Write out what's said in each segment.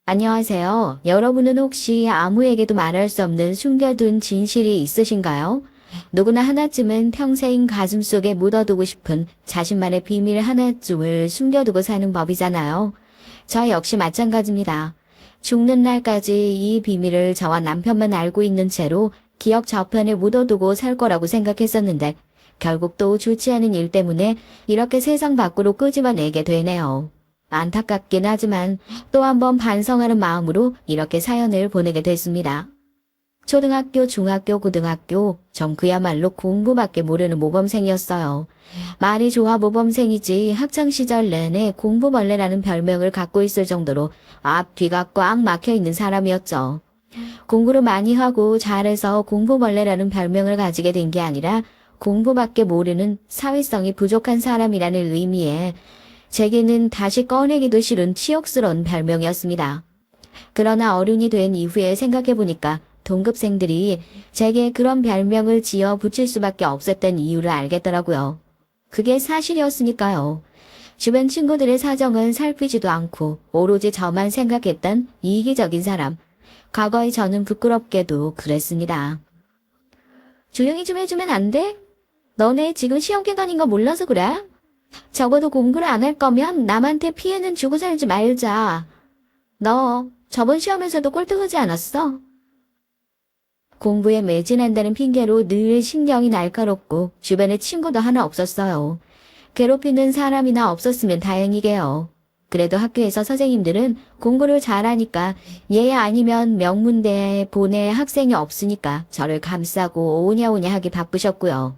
안녕하세요. 여러분은 혹시 아무에게도 말할 수 없는 숨겨둔 진실이 있으신가요? 누구나 하나쯤은 평생 가슴속에 묻어두고 싶은 자신만의 비밀 하나쯤을 숨겨두고 사는 법이잖아요. 저 역시 마찬가지입니다. 죽는 날까지 이 비밀을 저와 남편만 알고 있는 채로 기억 저편에 묻어두고 살 거라고 생각했었는데 결국 또 좋지 않은 일 때문에 이렇게 세상 밖으로 끄집어내게 되네요. 안타깝긴 하지만 또 한 번 반성하는 마음으로 이렇게 사연을 보내게 됐습니다. 초등학교, 중학교, 고등학교, 전 그야말로 공부밖에 모르는 모범생이었어요. 말이 좋아 모범생이지 학창시절 내내 공부벌레라는 별명을 갖고 있을 정도로 앞, 뒤가 꽉 막혀 있는 사람이었죠. 공부를 많이 하고 잘해서 공부벌레라는 별명을 가지게 된 게 아니라 공부밖에 모르는 사회성이 부족한 사람이라는 의미에 제게는 다시 꺼내기도 싫은 치욕스러운 별명이었습니다. 그러나 어른이 된 이후에 생각해보니까 동급생들이 제게 그런 별명을 지어 붙일 수밖에 없었던 이유를 알겠더라고요. 그게 사실이었으니까요. 주변 친구들의 사정은 살피지도 않고 오로지 저만 생각했던 이기적인 사람. 과거의 저는 부끄럽게도 그랬습니다. 조용히 좀 해주면 안 돼? 너네 지금 시험 기간인 거 몰라서 그래? 적어도 공부를 안 할 거면 남한테 피해는 주고 살지 말자. 너 저번 시험에서도 꼴등하지 않았어? 공부에 매진한다는 핑계로 늘 신경이 날카롭고 주변에 친구도 하나 없었어요. 괴롭히는 사람이나 없었으면 다행이게요. 그래도 학교에서 선생님들은 공부를 잘하니까 얘 아니면 명문대에 보낼 학생이 없으니까 저를 감싸고 오냐오냐 하기 바쁘셨고요.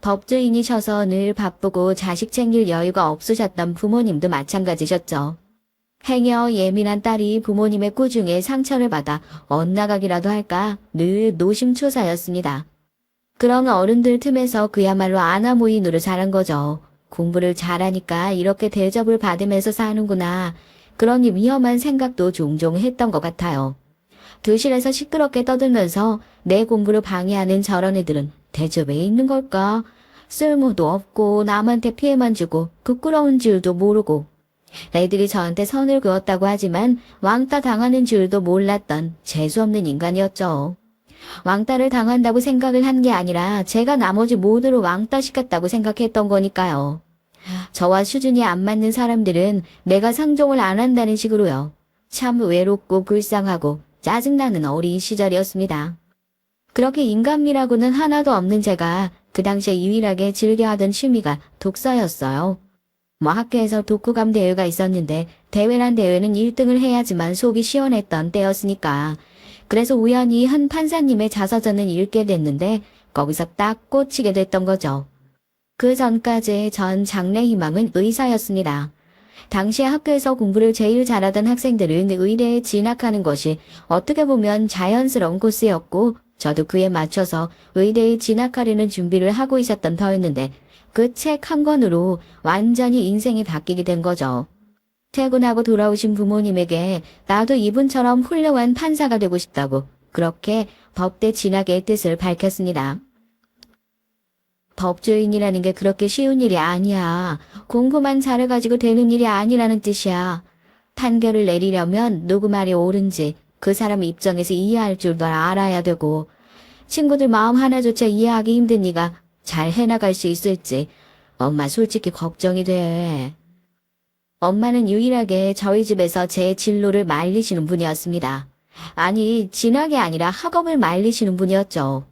법조인이셔서 늘 바쁘고 자식 챙길 여유가 없으셨던 부모님도 마찬가지셨죠. 행여 예민한 딸이 부모님의 꾸중에 상처를 받아 엇나가기라도 할까 늘 노심초사였습니다. 그런 어른들 틈에서 그야말로 아나무인으로 자란 거죠. 공부를 잘하니까 이렇게 대접을 받으면서 사는구나. 그런 위험한 생각도 종종 했던 것 같아요. 교실에서 시끄럽게 떠들면서 내 공부를 방해하는 저런 애들은 대체 왜 있는 걸까? 쓸모도 없고 남한테 피해만 주고 부끄러운 줄도 모르고 애들이 저한테 선을 그었다고 하지만 왕따 당하는 줄도 몰랐던 재수없는 인간이었죠. 왕따를 당한다고 생각을 한 게 아니라 제가 나머지 모두를 왕따 시켰다고 생각했던 거니까요. 저와 수준이 안 맞는 사람들은 내가 상종을 안 한다는 식으로요. 참 외롭고 불쌍하고 짜증나는 어린 시절이었습니다. 그렇게 인간미라고는 하나도 없는 제가 그 당시에 유일하게 즐겨하던 취미가 독서였어요. 학교에서 독후감 대회가 있었는데 대회란 대회는 1등을 해야지만 속이 시원했던 때였으니까. 그래서 우연히 한 판사님의 자서전을 읽게 됐는데 거기서 딱 꽂히게 됐던 거죠. 그 전까지 전 장래 희망은 의사였습니다. 당시에 학교에서 공부를 제일 잘하던 학생들은 의대에 진학하는 것이 어떻게 보면 자연스러운 코스였고 저도 그에 맞춰서 의대에 진학하려는 준비를 하고 있었던 터였는데 그 책 한 권으로 완전히 인생이 바뀌게 된 거죠. 퇴근하고 돌아오신 부모님에게 나도 이분처럼 훌륭한 판사가 되고 싶다고 그렇게 법대 진학의 뜻을 밝혔습니다. 법조인이라는 게 그렇게 쉬운 일이 아니야. 공부만 잘해가지고 되는 일이 아니라는 뜻이야. 판결을 내리려면 누구 말이 옳은지 그 사람 입장에서 이해할 줄도 알아야 되고 친구들 마음 하나조차 이해하기 힘든 네가 잘 해나갈 수 있을지 엄마 솔직히 걱정이 돼. 엄마는 유일하게 저희 집에서 제 진로를 말리시는 분이었습니다. 아니, 진학이 아니라 학업을 말리시는 분이었죠.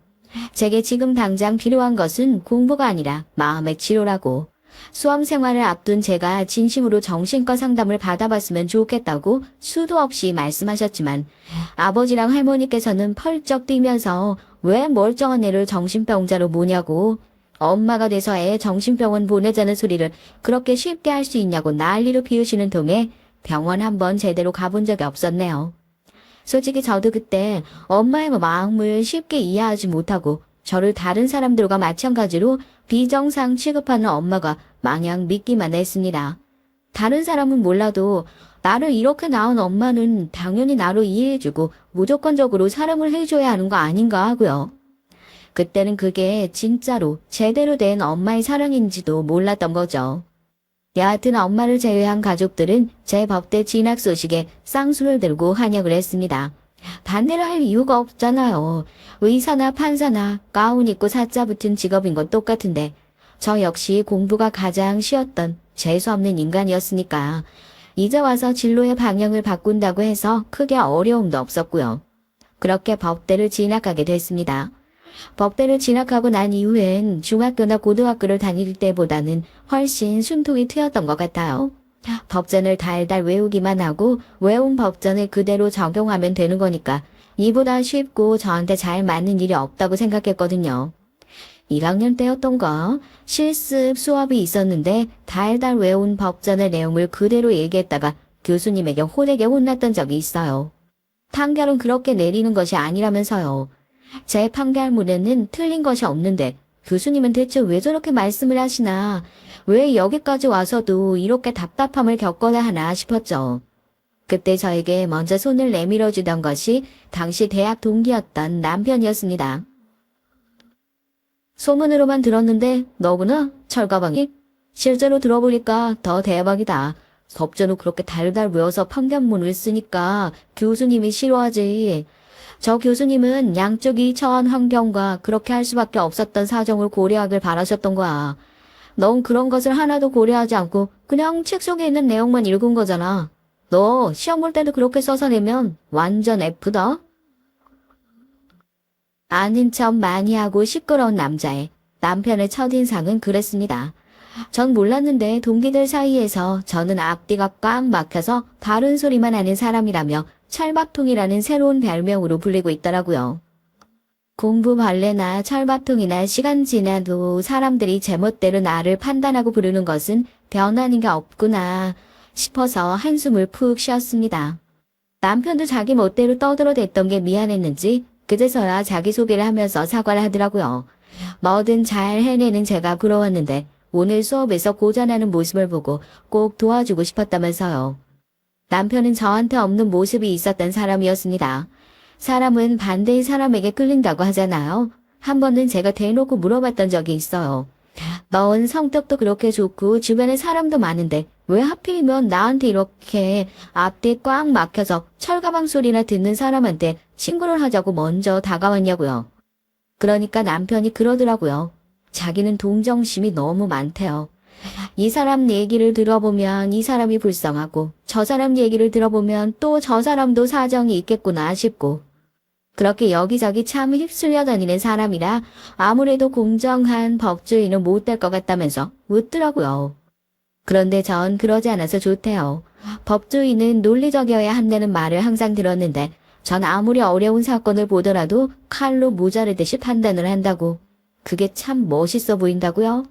제게 지금 당장 필요한 것은 공부가 아니라 마음의 치료라고. 수험 생활을 앞둔 제가 진심으로 정신과 상담을 받아봤으면 좋겠다고 수도 없이 말씀하셨지만 아버지랑 할머니께서는 펄쩍 뛰면서 왜 멀쩡한 애를 정신병자로 모냐고 엄마가 돼서 애 정신병원 보내자는 소리를 그렇게 쉽게 할 수 있냐고 난리로 피우시는 통에 병원 한번 제대로 가본 적이 없었네요. 솔직히 저도 그때 엄마의 마음을 쉽게 이해하지 못하고 저를 다른 사람들과 마찬가지로 비정상 취급하는 엄마가 마냥 믿기만 했습니다. 다른 사람은 몰라도 나를 이렇게 낳은 엄마는 당연히 나를 이해해주고 무조건적으로 사랑을 해줘야 하는 거 아닌가 하고요. 그때는 그게 진짜로 제대로 된 엄마의 사랑인지도 몰랐던 거죠. 여하튼 엄마를 제외한 가족들은 제 법대 진학 소식에 쌍수를 들고 환영을 했습니다. 반대를 할 이유가 없잖아요. 의사나 판사나 가운 입고 사자 붙은 직업인 건 똑같은데 저 역시 공부가 가장 쉬웠던 재수없는 인간이었으니까 이제 와서 진로의 방향을 바꾼다고 해서 크게 어려움도 없었고요. 그렇게 법대를 진학하게 됐습니다. 법대를 진학하고 난 이후엔 중학교나 고등학교를 다닐 때보다는 훨씬 숨통이 트였던 것 같아요. 법전을 달달 외우기만 하고 외운 법전을 그대로 적용하면 되는 거니까 이보다 쉽고 저한테 잘 맞는 일이 없다고 생각했거든요. 1학년 때였던가 실습 수업이 있었는데 달달 외운 법전의 내용을 그대로 얘기했다가 교수님에게 호되게 혼났던 적이 있어요. 판결은 그렇게 내리는 것이 아니라면서요. 제 판결문에는 틀린 것이 없는데 교수님은 대체 왜 저렇게 말씀을 하시나, 왜 여기까지 와서도 이렇게 답답함을 겪어야 하나 싶었죠. 그때 저에게 먼저 손을 내밀어 주던 것이 당시 대학 동기였던 남편이었습니다. 소문으로만 들었는데 너구나 철가방이? 실제로 들어보니까 더 대박이다. 법전을 그렇게 달달 외워서 판결문을 쓰니까 교수님이 싫어하지. 저 교수님은 양쪽이 처한 환경과 그렇게 할 수밖에 없었던 사정을 고려하길 바라셨던 거야. 넌 그런 것을 하나도 고려하지 않고 그냥 책 속에 있는 내용만 읽은 거잖아. 너 시험 볼 때도 그렇게 써서 내면 완전 F다. 아는 척 많이 하고 시끄러운 남자의 남편의 첫인상은 그랬습니다. 전 몰랐는데 동기들 사이에서 저는 앞뒤가 꽉 막혀서 다른 소리만 하는 사람이라며 철밥통이라는 새로운 별명으로 불리고 있더라고요. 공부 벌레나 철밥통이나 시간 지나도 사람들이 제멋대로 나를 판단하고 부르는 것은 변하는 게 없구나 싶어서 한숨을 푹 쉬었습니다. 남편도 자기 멋대로 떠들어댔던 게 미안했는지 그제서야 자기소개를 하면서 사과를 하더라고요. 뭐든 잘 해내는 제가 부러웠는데 오늘 수업에서 고전하는 모습을 보고 꼭 도와주고 싶었다면서요. 남편은 저한테 없는 모습이 있었던 사람이었습니다. 사람은 반대의 사람에게 끌린다고 하잖아요. 한 번은 제가 대놓고 물어봤던 적이 있어요. 넌 성격도 그렇게 좋고 주변에 사람도 많은데 왜 하필이면 나한테 이렇게 앞뒤 꽉 막혀서 철가방 소리나 듣는 사람한테 친구를 하자고 먼저 다가왔냐고요. 그러니까 남편이 그러더라고요. 자기는 동정심이 너무 많대요. 이 사람 얘기를 들어보면 이 사람이 불쌍하고 저 사람 얘기를 들어보면 또 저 사람도 사정이 있겠구나 싶고 그렇게 여기저기 참 휩쓸려 다니는 사람이라 아무래도 공정한 법주의는 못 될 것 같다면서 웃더라고요. 그런데 전 그러지 않아서 좋대요. 법주의는 논리적이어야 한다는 말을 항상 들었는데 전 아무리 어려운 사건을 보더라도 칼로 모자르듯이 판단을 한다고. 그게 참 멋있어 보인다고요?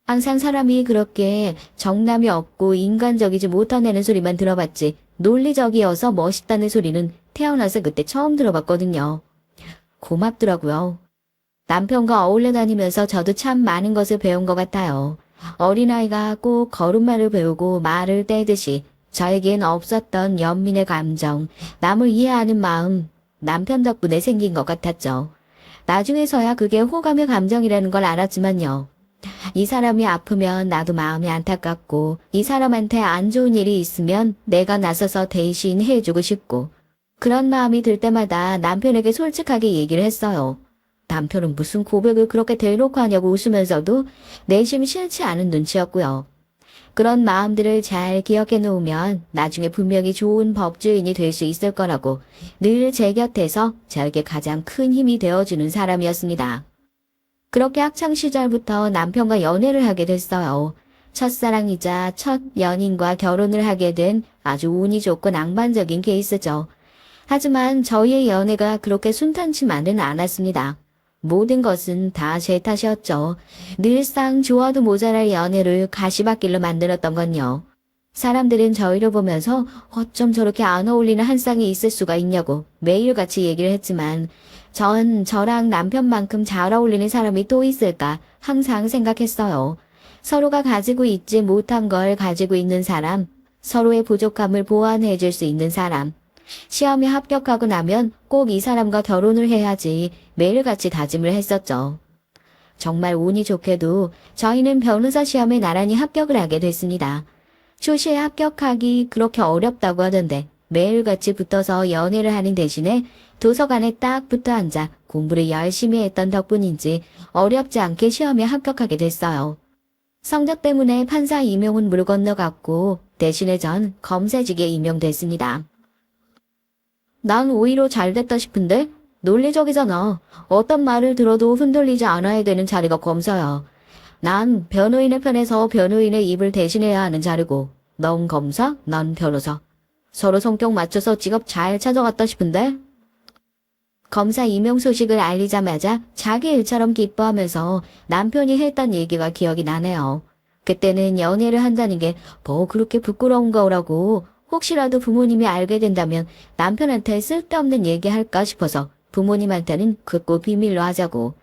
항상 사람이 그렇게 정남이 없고 인간적이지 못하다는 소리만 들어봤지 논리적이어서 멋있다는 소리는 태어나서 그때 처음 들어봤거든요. 고맙더라고요. 남편과 어울려 다니면서 저도 참 많은 것을 배운 것 같아요. 어린아이가 꼭 걸음마를 배우고 말을 떼듯이 저에겐 없었던 연민의 감정, 남을 이해하는 마음, 남편 덕분에 생긴 것 같았죠. 나중에서야 그게 호감의 감정이라는 걸 알았지만요. 이 사람이 아프면 나도 마음이 안타깝고 이 사람한테 안 좋은 일이 있으면 내가 나서서 대신 해주고 싶고 그런 마음이 들 때마다 남편에게 솔직하게 얘기를 했어요. 남편은 무슨 고백을 그렇게 대놓고 하냐고 웃으면서도 내심 싫지 않은 눈치였고요. 그런 마음들을 잘 기억해 놓으면 나중에 분명히 좋은 법주인이 될 수 있을 거라고 늘 제 곁에서 저에게 가장 큰 힘이 되어주는 사람이었습니다. 그렇게 학창시절부터 남편과 연애를 하게 됐어요. 첫사랑이자 첫 연인과 결혼을 하게 된 아주 운이 좋고 낭만적인 케이스죠. 하지만 저희의 연애가 그렇게 순탄치만은 않았습니다. 모든 것은 다 제 탓이었죠. 늘상 좋아도 모자랄 연애를 가시밭길로 만들었던 건요. 사람들은 저희를 보면서 어쩜 저렇게 안 어울리는 한 쌍이 있을 수가 있냐고 매일같이 얘기를 했지만 전 저랑 남편만큼 잘 어울리는 사람이 또 있을까 항상 생각했어요. 서로가 가지고 있지 못한 걸 가지고 있는 사람, 서로의 부족함을 보완해 줄 수 있는 사람, 시험에 합격하고 나면 꼭 이 사람과 결혼을 해야지 매일같이 다짐을 했었죠. 정말 운이 좋게도 저희는 변호사 시험에 나란히 합격을 하게 됐습니다. 초시에 합격하기 그렇게 어렵다고 하던데 매일같이 붙어서 연애를 하는 대신에 도서관에 딱 붙어 앉아 공부를 열심히 했던 덕분인지 어렵지 않게 시험에 합격하게 됐어요. 성적 때문에 판사 임용은 물 건너갔고 대신에 전 검사직에 임용됐습니다. 난 오히려 잘 됐다 싶은데? 논리적이잖아. 어떤 말을 들어도 흔들리지 않아야 되는 자리가 검사야. 난 변호인의 편에서 변호인의 입을 대신해야 하는 자리고 넌 검사, 난 변호사. 서로 성격 맞춰서 직업 잘 찾아갔다 싶은데? 검사 임용 소식을 알리자마자 자기 일처럼 기뻐하면서 남편이 했던 얘기가 기억이 나네요. 그때는 연애를 한다는 게 뭐 그렇게 부끄러운 거라고 혹시라도 부모님이 알게 된다면 남편한테 쓸데없는 얘기할까 싶어서 부모님한테는 그 비밀로 하자고.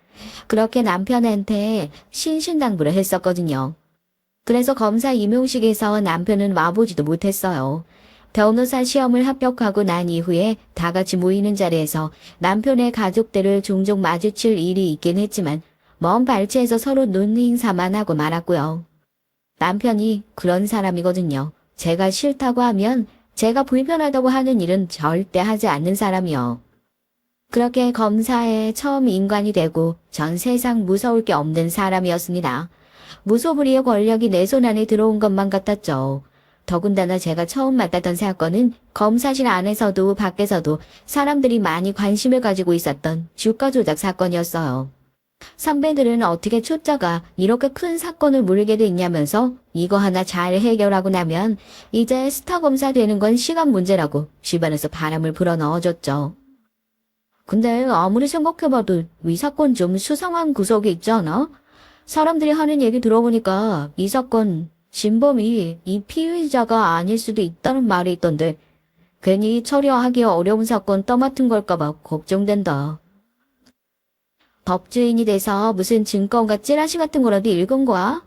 그렇게 남편한테 신신당부를 했었거든요. 그래서 검사 임용식에서 남편은 와보지도 못했어요. 변호사 시험을 합격하고 난 이후에 다 같이 모이는 자리에서 남편의 가족들을 종종 마주칠 일이 있긴 했지만 먼 발치에서 서로 눈인사만 하고 말았고요. 남편이 그런 사람이거든요. 제가 싫다고 하면 제가 불편하다고 하는 일은 절대 하지 않는 사람이요. 그렇게 검사에 처음 인관이 되고 전 세상 무서울 게 없는 사람이었습니다. 무소불위의 권력이 내 손 안에 들어온 것만 같았죠. 더군다나 제가 처음 맡았던 사건은 검사실 안에서도 밖에서도 사람들이 많이 관심을 가지고 있었던 주가 조작 사건이었어요. 선배들은 어떻게 초짜가 이렇게 큰 사건을 물게 됐냐면서 이거 하나 잘 해결하고 나면 이제 스타 검사 되는 건 시간 문제라고 집안에서 바람을 불어 넣어줬죠. 근데 아무리 생각해봐도 이 사건 좀 수상한 구석이 있지 않아? 사람들이 하는 얘기 들어보니까 이 사건 진범이 이 피의자가 아닐 수도 있다는 말이 있던데 괜히 처리하기 어려운 사건 떠맡은 걸까봐 걱정된다. 법조인이 돼서 무슨 증거인가 찌라시 같은 거라도 읽은 거야?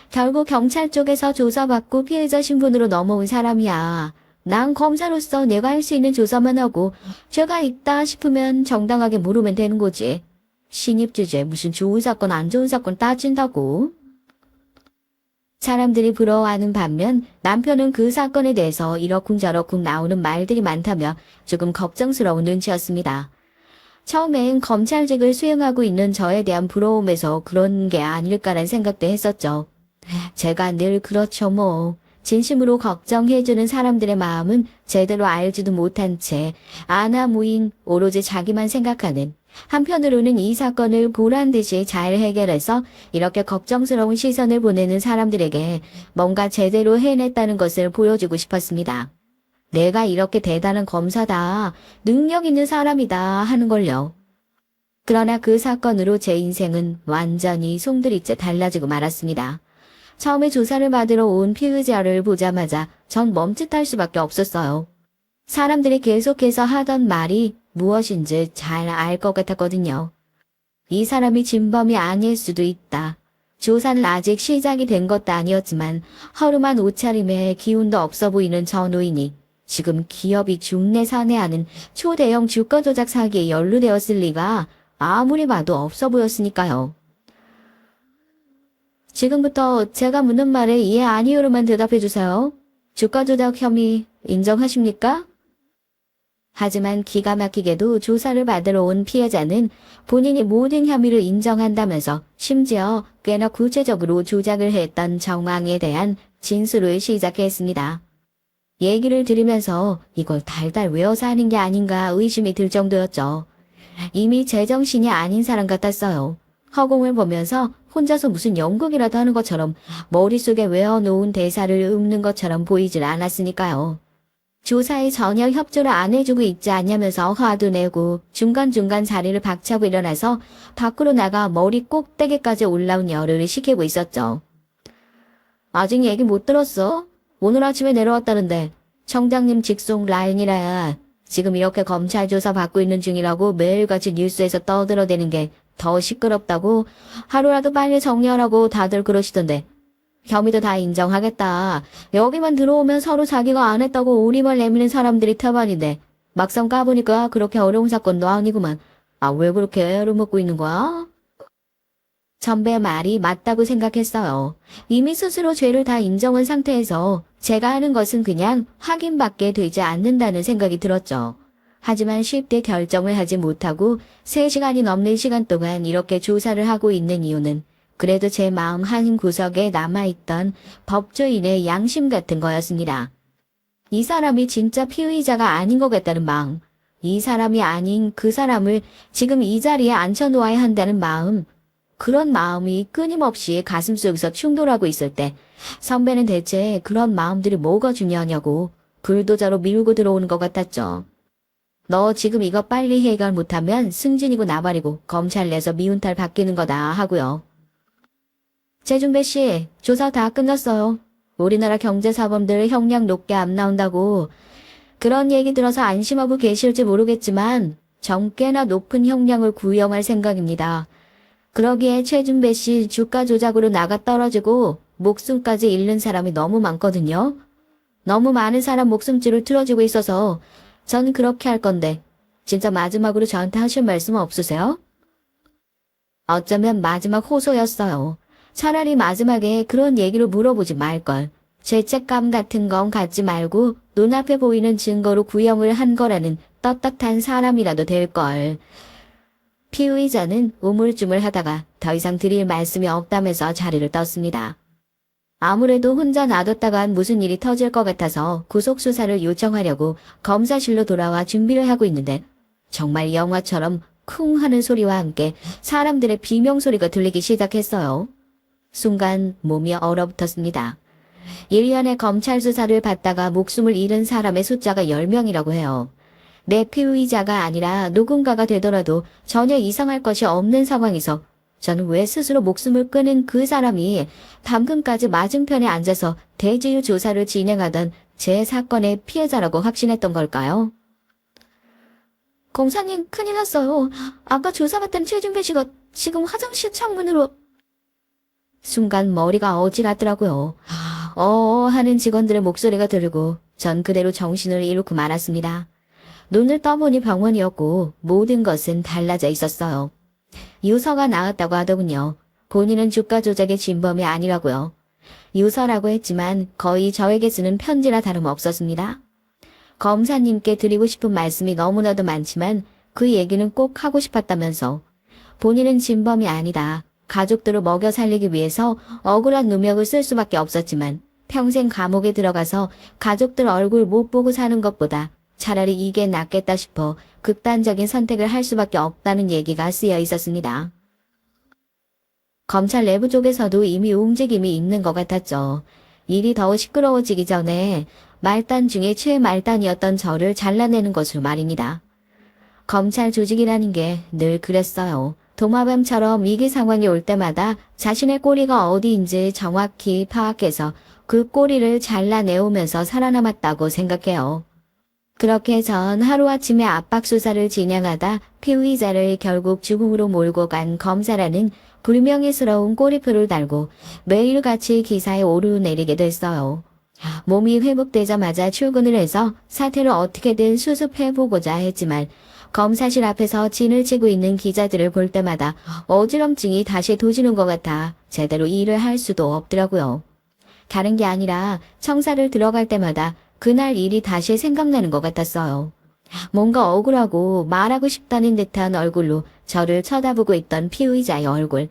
결국 경찰 쪽에서 조사받고 피해자 신분으로 넘어온 사람이야. 난 검사로서 내가 할 수 있는 조사만 하고 죄가 있다 싶으면 정당하게 물으면 되는 거지. 신입 주제 무슨 좋은 사건 안 좋은 사건 따진다고. 사람들이 부러워하는 반면 남편은 그 사건에 대해서 이러쿵저러쿵 나오는 말들이 많다며 조금 걱정스러운 눈치였습니다. 처음엔 검찰직을 수행하고 있는 저에 대한 부러움에서 그런 게 아닐까란 생각도 했었죠. 제가 늘 그렇죠 뭐. 진심으로 걱정해주는 사람들의 마음은 제대로 알지도 못한 채 아나무인 오로지 자기만 생각하는, 한편으로는 이 사건을 보란듯이 잘 해결해서 이렇게 걱정스러운 시선을 보내는 사람들에게 뭔가 제대로 해냈다는 것을 보여주고 싶었습니다. 내가 이렇게 대단한 검사다, 능력 있는 사람이다 하는 걸요. 그러나 그 사건으로 제 인생은 완전히 송두리째 달라지고 말았습니다. 처음에 조사를 받으러 온 피의자를 보자마자 전 멈칫할 수밖에 없었어요. 사람들이 계속해서 하던 말이 무엇인지 잘 알 것 같았거든요. 이 사람이 진범이 아닐 수도 있다. 조사는 아직 시작이 된 것도 아니었지만 허름한 옷차림에 기운도 없어 보이는 저 노인이 지금 기업이 중내 산해하는 초대형 주가 조작 사기에 연루되었을 리가 아무리 봐도 없어 보였으니까요. 지금부터 제가 묻는 말에 예 아니요로만 대답해 주세요. 주가 조작 혐의 인정하십니까? 하지만 기가 막히게도 조사를 받으러 온 피해자는 본인이 모든 혐의를 인정한다면서 심지어 꽤나 구체적으로 조작을 했던 정황에 대한 진술을 시작했습니다. 얘기를 들으면서 이걸 달달 외워서 하는 게 아닌가 의심이 들 정도였죠. 이미 제정신이 아닌 사람 같았어요. 허공을 보면서 혼자서 무슨 연극이라도 하는 것처럼 머릿속에 외워놓은 대사를 읊는 것처럼 보이질 않았으니까요. 조사에 전혀 협조를 안 해주고 있지 않냐면서 화도 내고 중간중간 자리를 박차고 일어나서 밖으로 나가 머리 꼭대기까지 올라온 열을 식히고 있었죠. 아직 얘기 못 들었어? 오늘 아침에 내려왔다는데 청장님 직송 라인이라야 지금 이렇게 검찰 조사 받고 있는 중이라고 매일같이 뉴스에서 떠들어대는 게 더 시끄럽다고 하루라도 빨리 정리하라고 다들 그러시던데 혐의도 다 인정하겠다. 여기만 들어오면 서로 자기가 안 했다고 오리발 내미는 사람들이 태반인데 막상 까보니까 그렇게 어려운 사건도 아니구만. 아, 왜 그렇게 애를 먹고 있는 거야? 선배 말이 맞다고 생각했어요. 이미 스스로 죄를 다 인정한 상태에서 제가 하는 것은 그냥 확인밖에 되지 않는다는 생각이 들었죠. 하지만 쉽게 결정을 하지 못하고 3시간이 넘는 시간 동안 이렇게 조사를 하고 있는 이유는 그래도 제 마음 한 구석에 남아있던 법조인의 양심 같은 거였습니다. 이 사람이 진짜 피의자가 아닌 것 같다는 마음, 이 사람이 아닌 그 사람을 지금 이 자리에 앉혀놓아야 한다는 마음, 그런 마음이 끊임없이 가슴속에서 충돌하고 있을 때 선배는 대체 그런 마음들이 뭐가 중요하냐고 불도저로 밀고 들어오는 것 같았죠. 너 지금 이거 빨리 해결 못하면 승진이고 나발이고 검찰 내서 미운탈 받기는 거다 하고요. 최준배 씨, 조사 다 끝났어요. 우리나라 경제사범들 형량 높게 안 나온다고 그런 얘기 들어서 안심하고 계실지 모르겠지만 정 꽤나 높은 형량을 구형할 생각입니다. 그러기에 최준배 씨 주가 조작으로 나가 떨어지고 목숨까지 잃는 사람이 너무 많거든요. 너무 많은 사람 목숨줄을 틀어주고 있어서 전 그렇게 할 건데 진짜 마지막으로 저한테 하실 말씀 없으세요? 어쩌면 마지막 호소였어요. 차라리 마지막에 그런 얘기를 물어보지 말걸. 죄책감 같은 건 갖지 말고 눈앞에 보이는 증거로 구형을 한 거라는 떳떳한 사람이라도 될걸. 피의자는 우물쭈물 하다가 더 이상 드릴 말씀이 없다면서 자리를 떴습니다. 아무래도 혼자 놔뒀다간 무슨 일이 터질 것 같아서 구속수사를 요청하려고 검사실로 돌아와 준비를 하고 있는데 정말 영화처럼 쿵 하는 소리와 함께 사람들의 비명소리가 들리기 시작했어요. 순간 몸이 얼어붙었습니다. 1년의 검찰 수사를 받다가 목숨을 잃은 사람의 숫자가 10명이라고 해요. 내 피의자가 아니라 누군가가 되더라도 전혀 이상할 것이 없는 상황에서 저는 왜 스스로 목숨을 끊은 그 사람이 방금까지 맞은편에 앉아서 대지유 조사를 진행하던 제 사건의 피해자라고 확신했던 걸까요? 공사님, 큰일 났어요. 아까 조사받던 최준배 씨가 지금 화장실 창문으로... 순간 머리가 어지럽더라고요. 하는 직원들의 목소리가 들리고 전 그대로 정신을 잃고 말았습니다. 눈을 떠보니 병원이었고 모든 것은 달라져 있었어요. 유서가 나왔다고 하더군요. 본인은 주가 조작의 진범이 아니라고요. 유서라고 했지만 거의 저에게 쓰는 편지라 다름없었습니다. 검사님께 드리고 싶은 말씀이 너무나도 많지만 그 얘기는 꼭 하고 싶었다면서 본인은 진범이 아니다. 가족들을 먹여 살리기 위해서 억울한 누명을 쓸 수밖에 없었지만 평생 감옥에 들어가서 가족들 얼굴 못 보고 사는 것보다 차라리 이게 낫겠다 싶어 극단적인 선택을 할 수밖에 없다는 얘기가 쓰여 있었습니다. 검찰 내부 쪽에서도 이미 움직임이 있는 것 같았죠. 일이 더 시끄러워지기 전에 말단 중에 최말단이었던 저를 잘라내는 것으로 말입니다. 검찰 조직이라는 게 늘 그랬어요. 도마뱀처럼 위기 상황이 올 때마다 자신의 꼬리가 어디인지 정확히 파악해서 그 꼬리를 잘라내오면서 살아남았다고 생각해요. 그렇게 전 하루아침에 압박수사를 진행하다 피의자를 결국 죽음으로 몰고 간 검사라는 불명예스러운 꼬리표를 달고 매일같이 기사에 오르내리게 됐어요. 몸이 회복되자마자 출근을 해서 사태를 어떻게든 수습해보고자 했지만 검사실 앞에서 진을 치고 있는 기자들을 볼 때마다 어지럼증이 다시 도지는 것 같아 제대로 일을 할 수도 없더라고요. 다른 게 아니라 청사를 들어갈 때마다 그날 일이 다시 생각나는 것 같았어요. 뭔가 억울하고 말하고 싶다는 듯한 얼굴로 저를 쳐다보고 있던 피의자의 얼굴.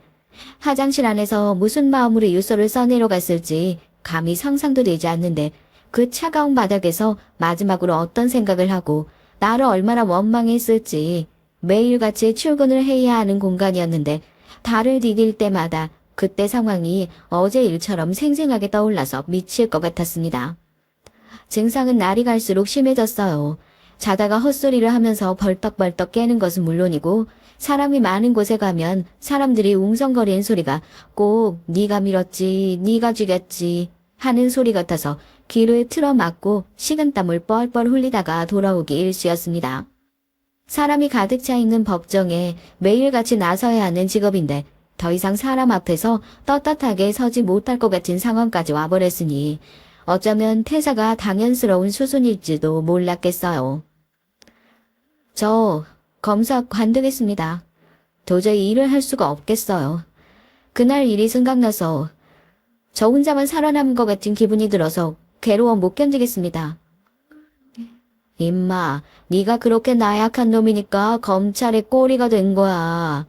화장실 안에서 무슨 마음으로 유서를 써내려 갔을지 감히 상상도 되지 않는데 그 차가운 바닥에서 마지막으로 어떤 생각을 하고 나를 얼마나 원망했을지. 매일같이 출근을 해야 하는 공간이었는데 달을 디딜 때마다 그때 상황이 어제 일처럼 생생하게 떠올라서 미칠 것 같았습니다. 증상은 날이 갈수록 심해졌어요. 자다가 헛소리를 하면서 벌떡벌떡 깨는 것은 물론이고 사람이 많은 곳에 가면 사람들이 웅성거리는 소리가 꼭 네가 밀었지, 네가 죽였지 하는 소리 같아서 귀를 틀어막고 식은땀을 뻘뻘 흘리다가 돌아오기 일쑤였습니다. 사람이 가득 차 있는 법정에 매일같이 나서야 하는 직업인데 더 이상 사람 앞에서 떳떳하게 서지 못할 것 같은 상황까지 와버렸으니 어쩌면 퇴사가 당연스러운 수순일지도 몰랐겠어요. 저 검사 관두겠습니다. 도저히 일을 할 수가 없겠어요. 그날 일이 생각나서 저 혼자만 살아남은 것 같은 기분이 들어서 괴로워 못 견디겠습니다. 임마, 네가 그렇게 나약한 놈이니까 검찰의 꼬리가 된 거야.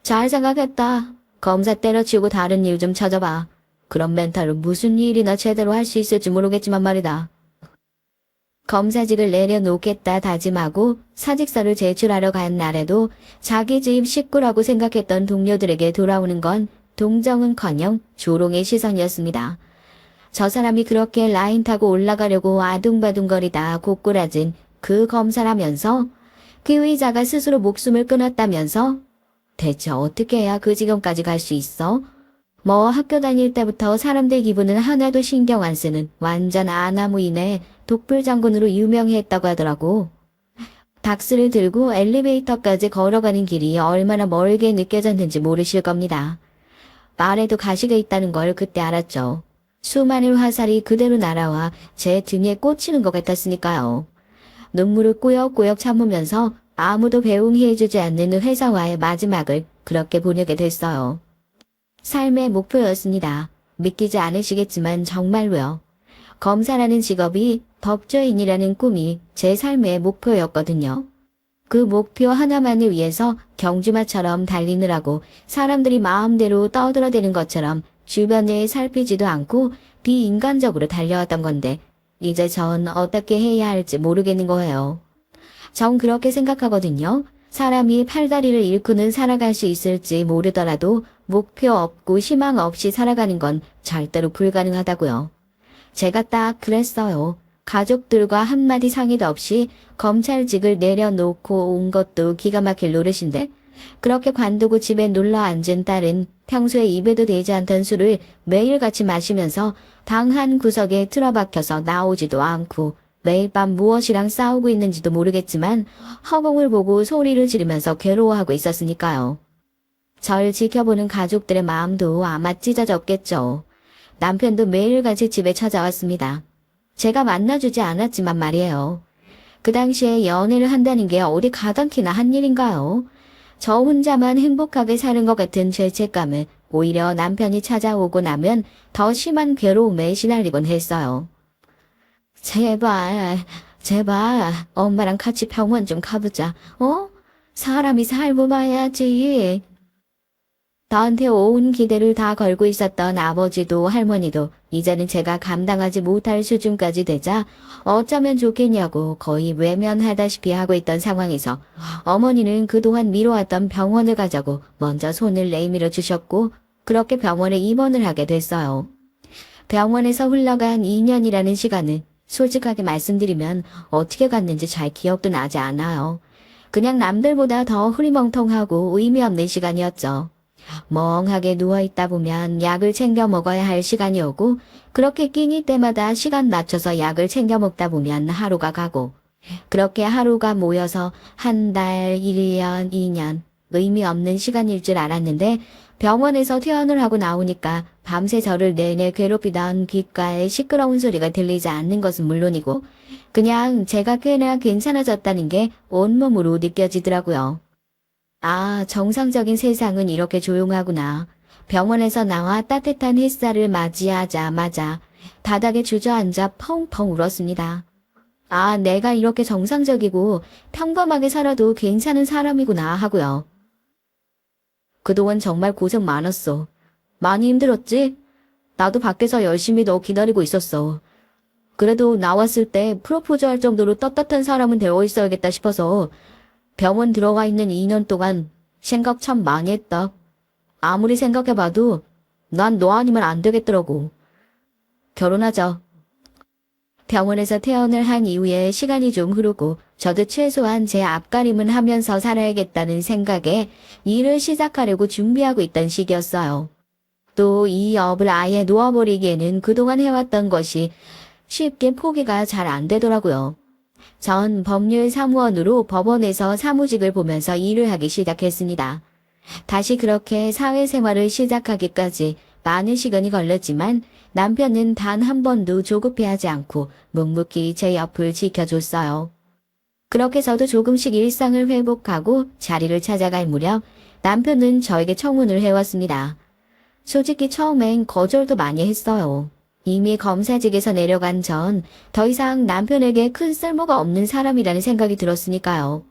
잘 생각했다. 검사 때려치우고 다른 일 좀 찾아봐. 그런 멘탈로 무슨 일이나 제대로 할 수 있을지 모르겠지만 말이다. 검사직을 내려놓겠다 다짐하고 사직서를 제출하러 간 날에도 자기 집 식구라고 생각했던 동료들에게 돌아오는 건 동정은커녕 조롱의 시선이었습니다. 저 사람이 그렇게 라인 타고 올라가려고 아둥바둥거리다 고꾸라진 그 검사라면서 그 의자가 스스로 목숨을 끊었다면서 대체 어떻게 해야 그 지경까지 갈 수 있어? 뭐 학교 다닐 때부터 사람들 기분은 하나도 신경 안 쓰는 완전 아나무인의 독불장군으로 유명했다고 하더라고. 닥스를 들고 엘리베이터까지 걸어가는 길이 얼마나 멀게 느껴졌는지 모르실 겁니다. 말에도 가시가 있다는 걸 그때 알았죠. 수많은 화살이 그대로 날아와 제 등에 꽂히는 것 같았으니까요. 눈물을 꾸역꾸역 참으면서 아무도 배웅해주지 않는 회사와의 마지막을 그렇게 보내게 됐어요. 삶의 목표였습니다. 믿기지 않으시겠지만 정말로요. 검사라는 직업이 법조인이라는 꿈이 제 삶의 목표였거든요. 그 목표 하나만을 위해서 경주마처럼 달리느라고 사람들이 마음대로 떠들어대는 것처럼 주변에 살피지도 않고 비인간적으로 달려왔던 건데 이제 전 어떻게 해야 할지 모르겠는 거예요. 전 그렇게 생각하거든요. 사람이 팔다리를 잃고는 살아갈 수 있을지 모르더라도 목표 없고 희망 없이 살아가는 건 절대로 불가능하다고요. 제가 딱 그랬어요. 가족들과 한마디 상의도 없이 검찰직을 내려놓고 온 것도 기가 막힐 노릇인데 그렇게 관두고 집에 놀러 앉은 딸은 평소에 입에도 대지 않던 술을 매일같이 마시면서 방 한 구석에 틀어박혀서 나오지도 않고 매일 밤 무엇이랑 싸우고 있는지도 모르겠지만 허공을 보고 소리를 지르면서 괴로워하고 있었으니까요. 절 지켜보는 가족들의 마음도 아마 찢어졌겠죠. 남편도 매일같이 집에 찾아왔습니다. 제가 만나주지 않았지만 말이에요. 그 당시에 연애를 한다는 게 어디 가당키나 한 일인가요? 저 혼자만 행복하게 사는 것 같은 죄책감을 오히려 남편이 찾아오고 나면 더 심한 괴로움에 시달리곤 했어요. 제발 엄마랑 같이 병원 좀 가보자. 사람이 살고 봐야지. 저한테 온 기대를 다 걸고 있었던 아버지도 할머니도 이제는 제가 감당하지 못할 수준까지 되자 어쩌면 좋겠냐고 거의 외면하다시피 하고 있던 상황에서 어머니는 그동안 미뤄왔던 병원을 가자고 먼저 손을 내밀어 주셨고 그렇게 병원에 입원을 하게 됐어요. 병원에서 흘러간 2년이라는 시간은 솔직하게 말씀드리면 어떻게 갔는지 잘 기억도 나지 않아요. 그냥 남들보다 더 흐리멍텅하고 의미 없는 시간이었죠. 멍하게 누워있다 보면 약을 챙겨 먹어야 할 시간이 오고 그렇게 끼니 때마다 시간 맞춰서 약을 챙겨 먹다 보면 하루가 가고 그렇게 하루가 모여서 한 달, 1년, 2년 의미 없는 시간일 줄 알았는데 병원에서 퇴원을 하고 나오니까 밤새 저를 내내 괴롭히던 귓가에 시끄러운 소리가 들리지 않는 것은 물론이고 그냥 제가 꽤나 괜찮아졌다는 게 온몸으로 느껴지더라고요. 아, 정상적인 세상은 이렇게 조용하구나. 병원에서 나와 따뜻한 햇살을 맞이하자마자 바닥에 주저앉아 펑펑 울었습니다. 아, 내가 이렇게 정상적이고 평범하게 살아도 괜찮은 사람이구나 하고요. 그동안 정말 고생 많았어. 많이 힘들었지? 나도 밖에서 열심히 너 기다리고 있었어. 그래도 나왔을 때 프로포즈 할 정도로 떳떳한 사람은 되어 있어야겠다 싶어서 병원 들어가 있는 2년 동안 생각 참 많이 했다. 아무리 생각해봐도 난 너 아니면 안 되겠더라고. 결혼하자. 병원에서 퇴원을 한 이후에 시간이 좀 흐르고 저도 최소한 제 앞가림은 하면서 살아야겠다는 생각에 일을 시작하려고 준비하고 있던 시기였어요. 또 이 업을 아예 놓아버리기에는 그동안 해왔던 것이 쉽게 포기가 잘 안 되더라고요. 전 법률 사무원으로 법원에서 사무직을 보면서 일을 하기 시작했습니다. 다시 그렇게 사회생활을 시작하기까지 많은 시간이 걸렸지만 남편은 단 한 번도 조급해하지 않고 묵묵히 제 옆을 지켜줬어요. 그렇게 저도 조금씩 일상을 회복하고 자리를 찾아갈 무렵 남편은 저에게 청혼을 해왔습니다. 솔직히 처음엔 거절도 많이 했어요. 이미 검사직에서 내려간 전 더 이상 남편에게 큰 쓸모가 없는 사람이라는 생각이 들었으니까요.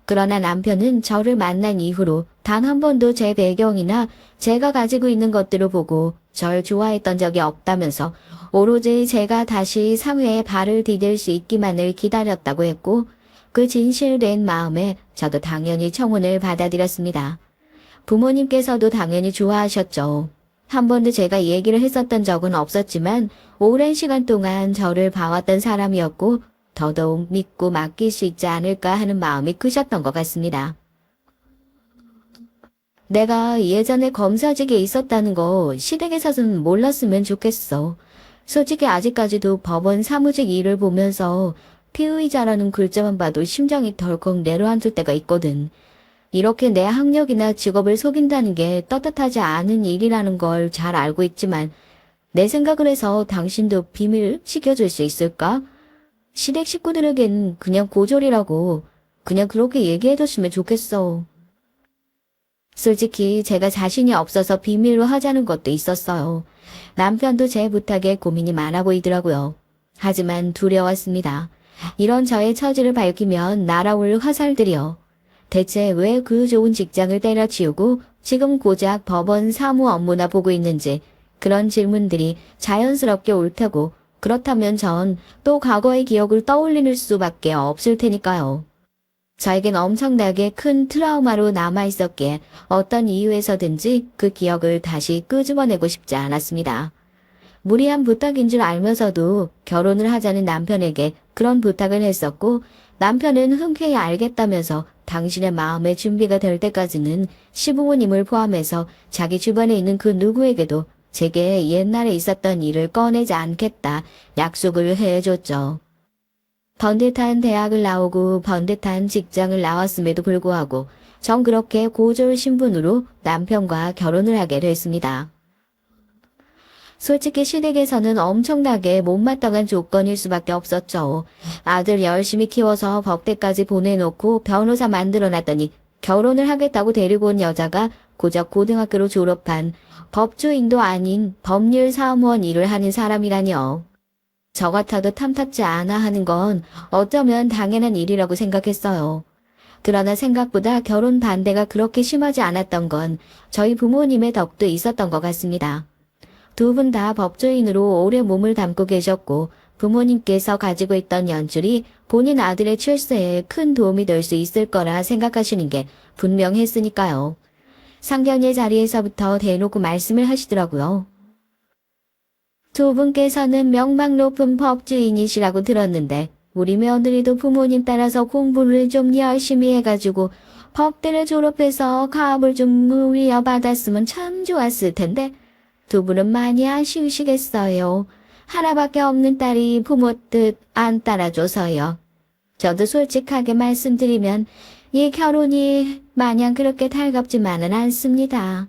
그러나 남편은 저를 만난 이후로 단 한 번도 제 배경이나 제가 가지고 있는 것들을 보고 절 좋아했던 적이 없다면서 오로지 제가 다시 사회에 발을 디딜 수 있기만을 기다렸다고 했고, 그 진실된 마음에 저도 당연히 청혼을 받아들였습니다. 부모님께서도 당연히 좋아하셨죠. 한 번도 제가 얘기를 했었던 적은 없었지만 오랜 시간 동안 저를 봐왔던 사람이었고 더더욱 믿고 맡길 수 있지 않을까 하는 마음이 크셨던 것 같습니다. 내가 예전에 검사직에 있었다는 거 시댁에서는 몰랐으면 좋겠어. 솔직히 아직까지도 법원 사무직 일을 보면서 피의자라는 글자만 봐도 심장이 덜컥 내려앉을 때가 있거든. 이렇게 내 학력이나 직업을 속인다는 게 떳떳하지 않은 일이라는 걸 잘 알고 있지만 내 생각을 해서 당신도 비밀 지켜줄 수 있을까? 시댁 식구들에겐 그냥 고졸이라고 그냥 그렇게 얘기해줬으면 좋겠어. 솔직히 제가 자신이 없어서 비밀로 하자는 것도 있었어요. 남편도 제 부탁에 고민이 많아 보이더라고요. 하지만 두려웠습니다. 이런 저의 처지를 밝히면 날아올 화살들이요. 대체 왜 그 좋은 직장을 때려치우고 지금 고작 법원 사무 업무나 보고 있는지, 그런 질문들이 자연스럽게 올 테고, 그렇다면 전 또 과거의 기억을 떠올릴 수밖에 없을 테니까요. 저에겐 엄청나게 큰 트라우마로 남아있었기에 어떤 이유에서든지 그 기억을 다시 끄집어내고 싶지 않았습니다. 무리한 부탁인 줄 알면서도 결혼을 하자는 남편에게 그런 부탁을 했었고, 남편은 흔쾌히 알겠다면서 당신의 마음의 준비가 될 때까지는 시부모님을 포함해서 자기 주변에 있는 그 누구에게도 제게 옛날에 있었던 일을 꺼내지 않겠다 약속을 해줬죠. 번듯한 대학을 나오고 번듯한 직장을 나왔음에도 불구하고 전 그렇게 고졸 신분으로 남편과 결혼을 하게 됐습니다. 솔직히 시댁에서는 엄청나게 못마땅한 조건일 수밖에 없었죠. 아들 열심히 키워서 법대까지 보내놓고 변호사 만들어놨더니 결혼을 하겠다고 데리고 온 여자가 고작 고등학교로 졸업한 법조인도 아닌 법률사무원 일을 하는 사람이라니요. 저 같아도 탐탁지 않아 하는 건 어쩌면 당연한 일이라고 생각했어요. 그러나 생각보다 결혼 반대가 그렇게 심하지 않았던 건 저희 부모님의 덕도 있었던 것 같습니다. 두 분 다 법조인으로 오래 몸을 담고 계셨고 부모님께서 가지고 있던 연줄이 본인 아들의 출세에 큰 도움이 될 수 있을 거라 생각하시는 게 분명했으니까요. 상견례 자리에서부터 대놓고 말씀을 하시더라고요. 두 분께서는 명망 높은 법조인이시라고 들었는데 우리 며느리도 부모님 따라서 공부를 좀 열심히 해가지고 법대를 졸업해서 가업을 좀 물려받았으면 참 좋았을 텐데 두 분은 많이 아쉬우시겠어요. 하나밖에 없는 딸이 부모 뜻 안 따라줘서요. 저도 솔직하게 말씀드리면 이 결혼이 마냥 그렇게 달갑지만은 않습니다.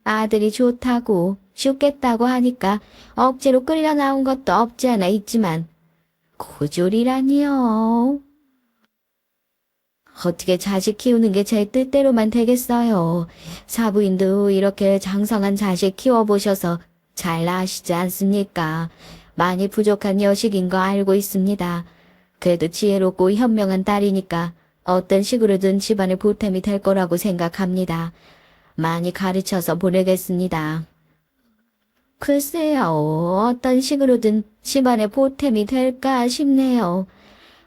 아들이 좋다고 죽겠다고 하니까 억지로 끌려 나온 것도 없지 않아 있지만 고졸이라니요. 어떻게 자식 키우는 게 제 뜻대로만 되겠어요. 사부인도 이렇게 장성한 자식 키워보셔서 잘 아시지 않습니까? 많이 부족한 여식인 거 알고 있습니다. 그래도 지혜롭고 현명한 딸이니까 어떤 식으로든 집안의 보탬이 될 거라고 생각합니다. 많이 가르쳐서 보내겠습니다. 글쎄요, 어떤 식으로든 집안의 보탬이 될까 싶네요.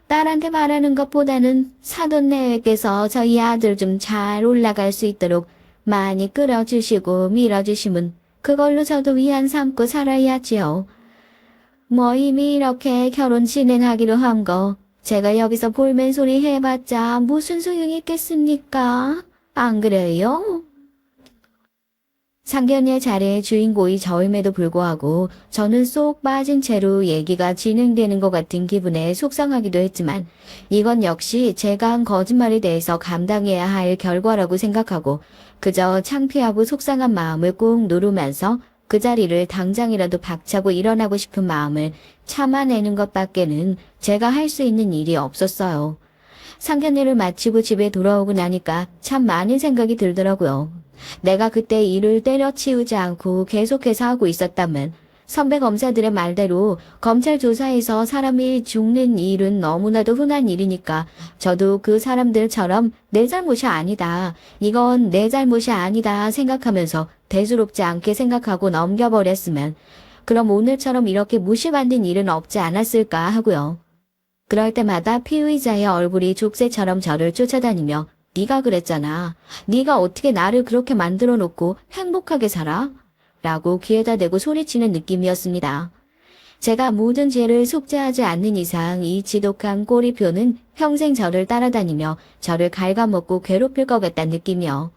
딸한테 말하는 것보다는 사돈네에게서 저희 아들 좀 잘 올라갈 수 있도록 많이 끌어주시고 밀어주시면 그걸로 저도 위안 삼고 살아야지요. 뭐 이미 이렇게 결혼 진행하기로 한 거 제가 여기서 볼멘소리 해봤자 무슨 소용이 있겠습니까? 안 그래요? 상견례 자리의 주인공이 저임에도 불구하고 저는 쏙 빠진 채로 얘기가 진행되는 것 같은 기분에 속상하기도 했지만 이건 역시 제가 한 거짓말에 대해서 감당해야 할 결과라고 생각하고 그저 창피하고 속상한 마음을 꾹 누르면서 그 자리를 당장이라도 박차고 일어나고 싶은 마음을 참아내는 것밖에는 제가 할 수 있는 일이 없었어요. 상견례를 마치고 집에 돌아오고 나니까 참 많은 생각이 들더라고요. 내가 그때 일을 때려치우지 않고 계속해서 하고 있었다면 선배 검사들의 말대로 검찰 조사에서 사람이 죽는 일은 너무나도 흔한 일이니까 저도 그 사람들처럼 내 잘못이 아니다. 이건 내 잘못이 아니다 생각하면서 대수롭지 않게 생각하고 넘겨버렸으면 그럼 오늘처럼 이렇게 무시받는 일은 없지 않았을까 하고요. 그럴 때마다 피의자의 얼굴이 족쇄처럼 저를 쫓아다니며 네가 그랬잖아. 네가 어떻게 나를 그렇게 만들어 놓고 행복하게 살아? 라고 귀에다 대고 소리치는 느낌이었습니다. 제가 모든 죄를 속죄하지 않는 이상 이 지독한 꼬리표는 평생 저를 따라다니며 저를 갉아먹고 괴롭힐 것 같다는 느낌이요.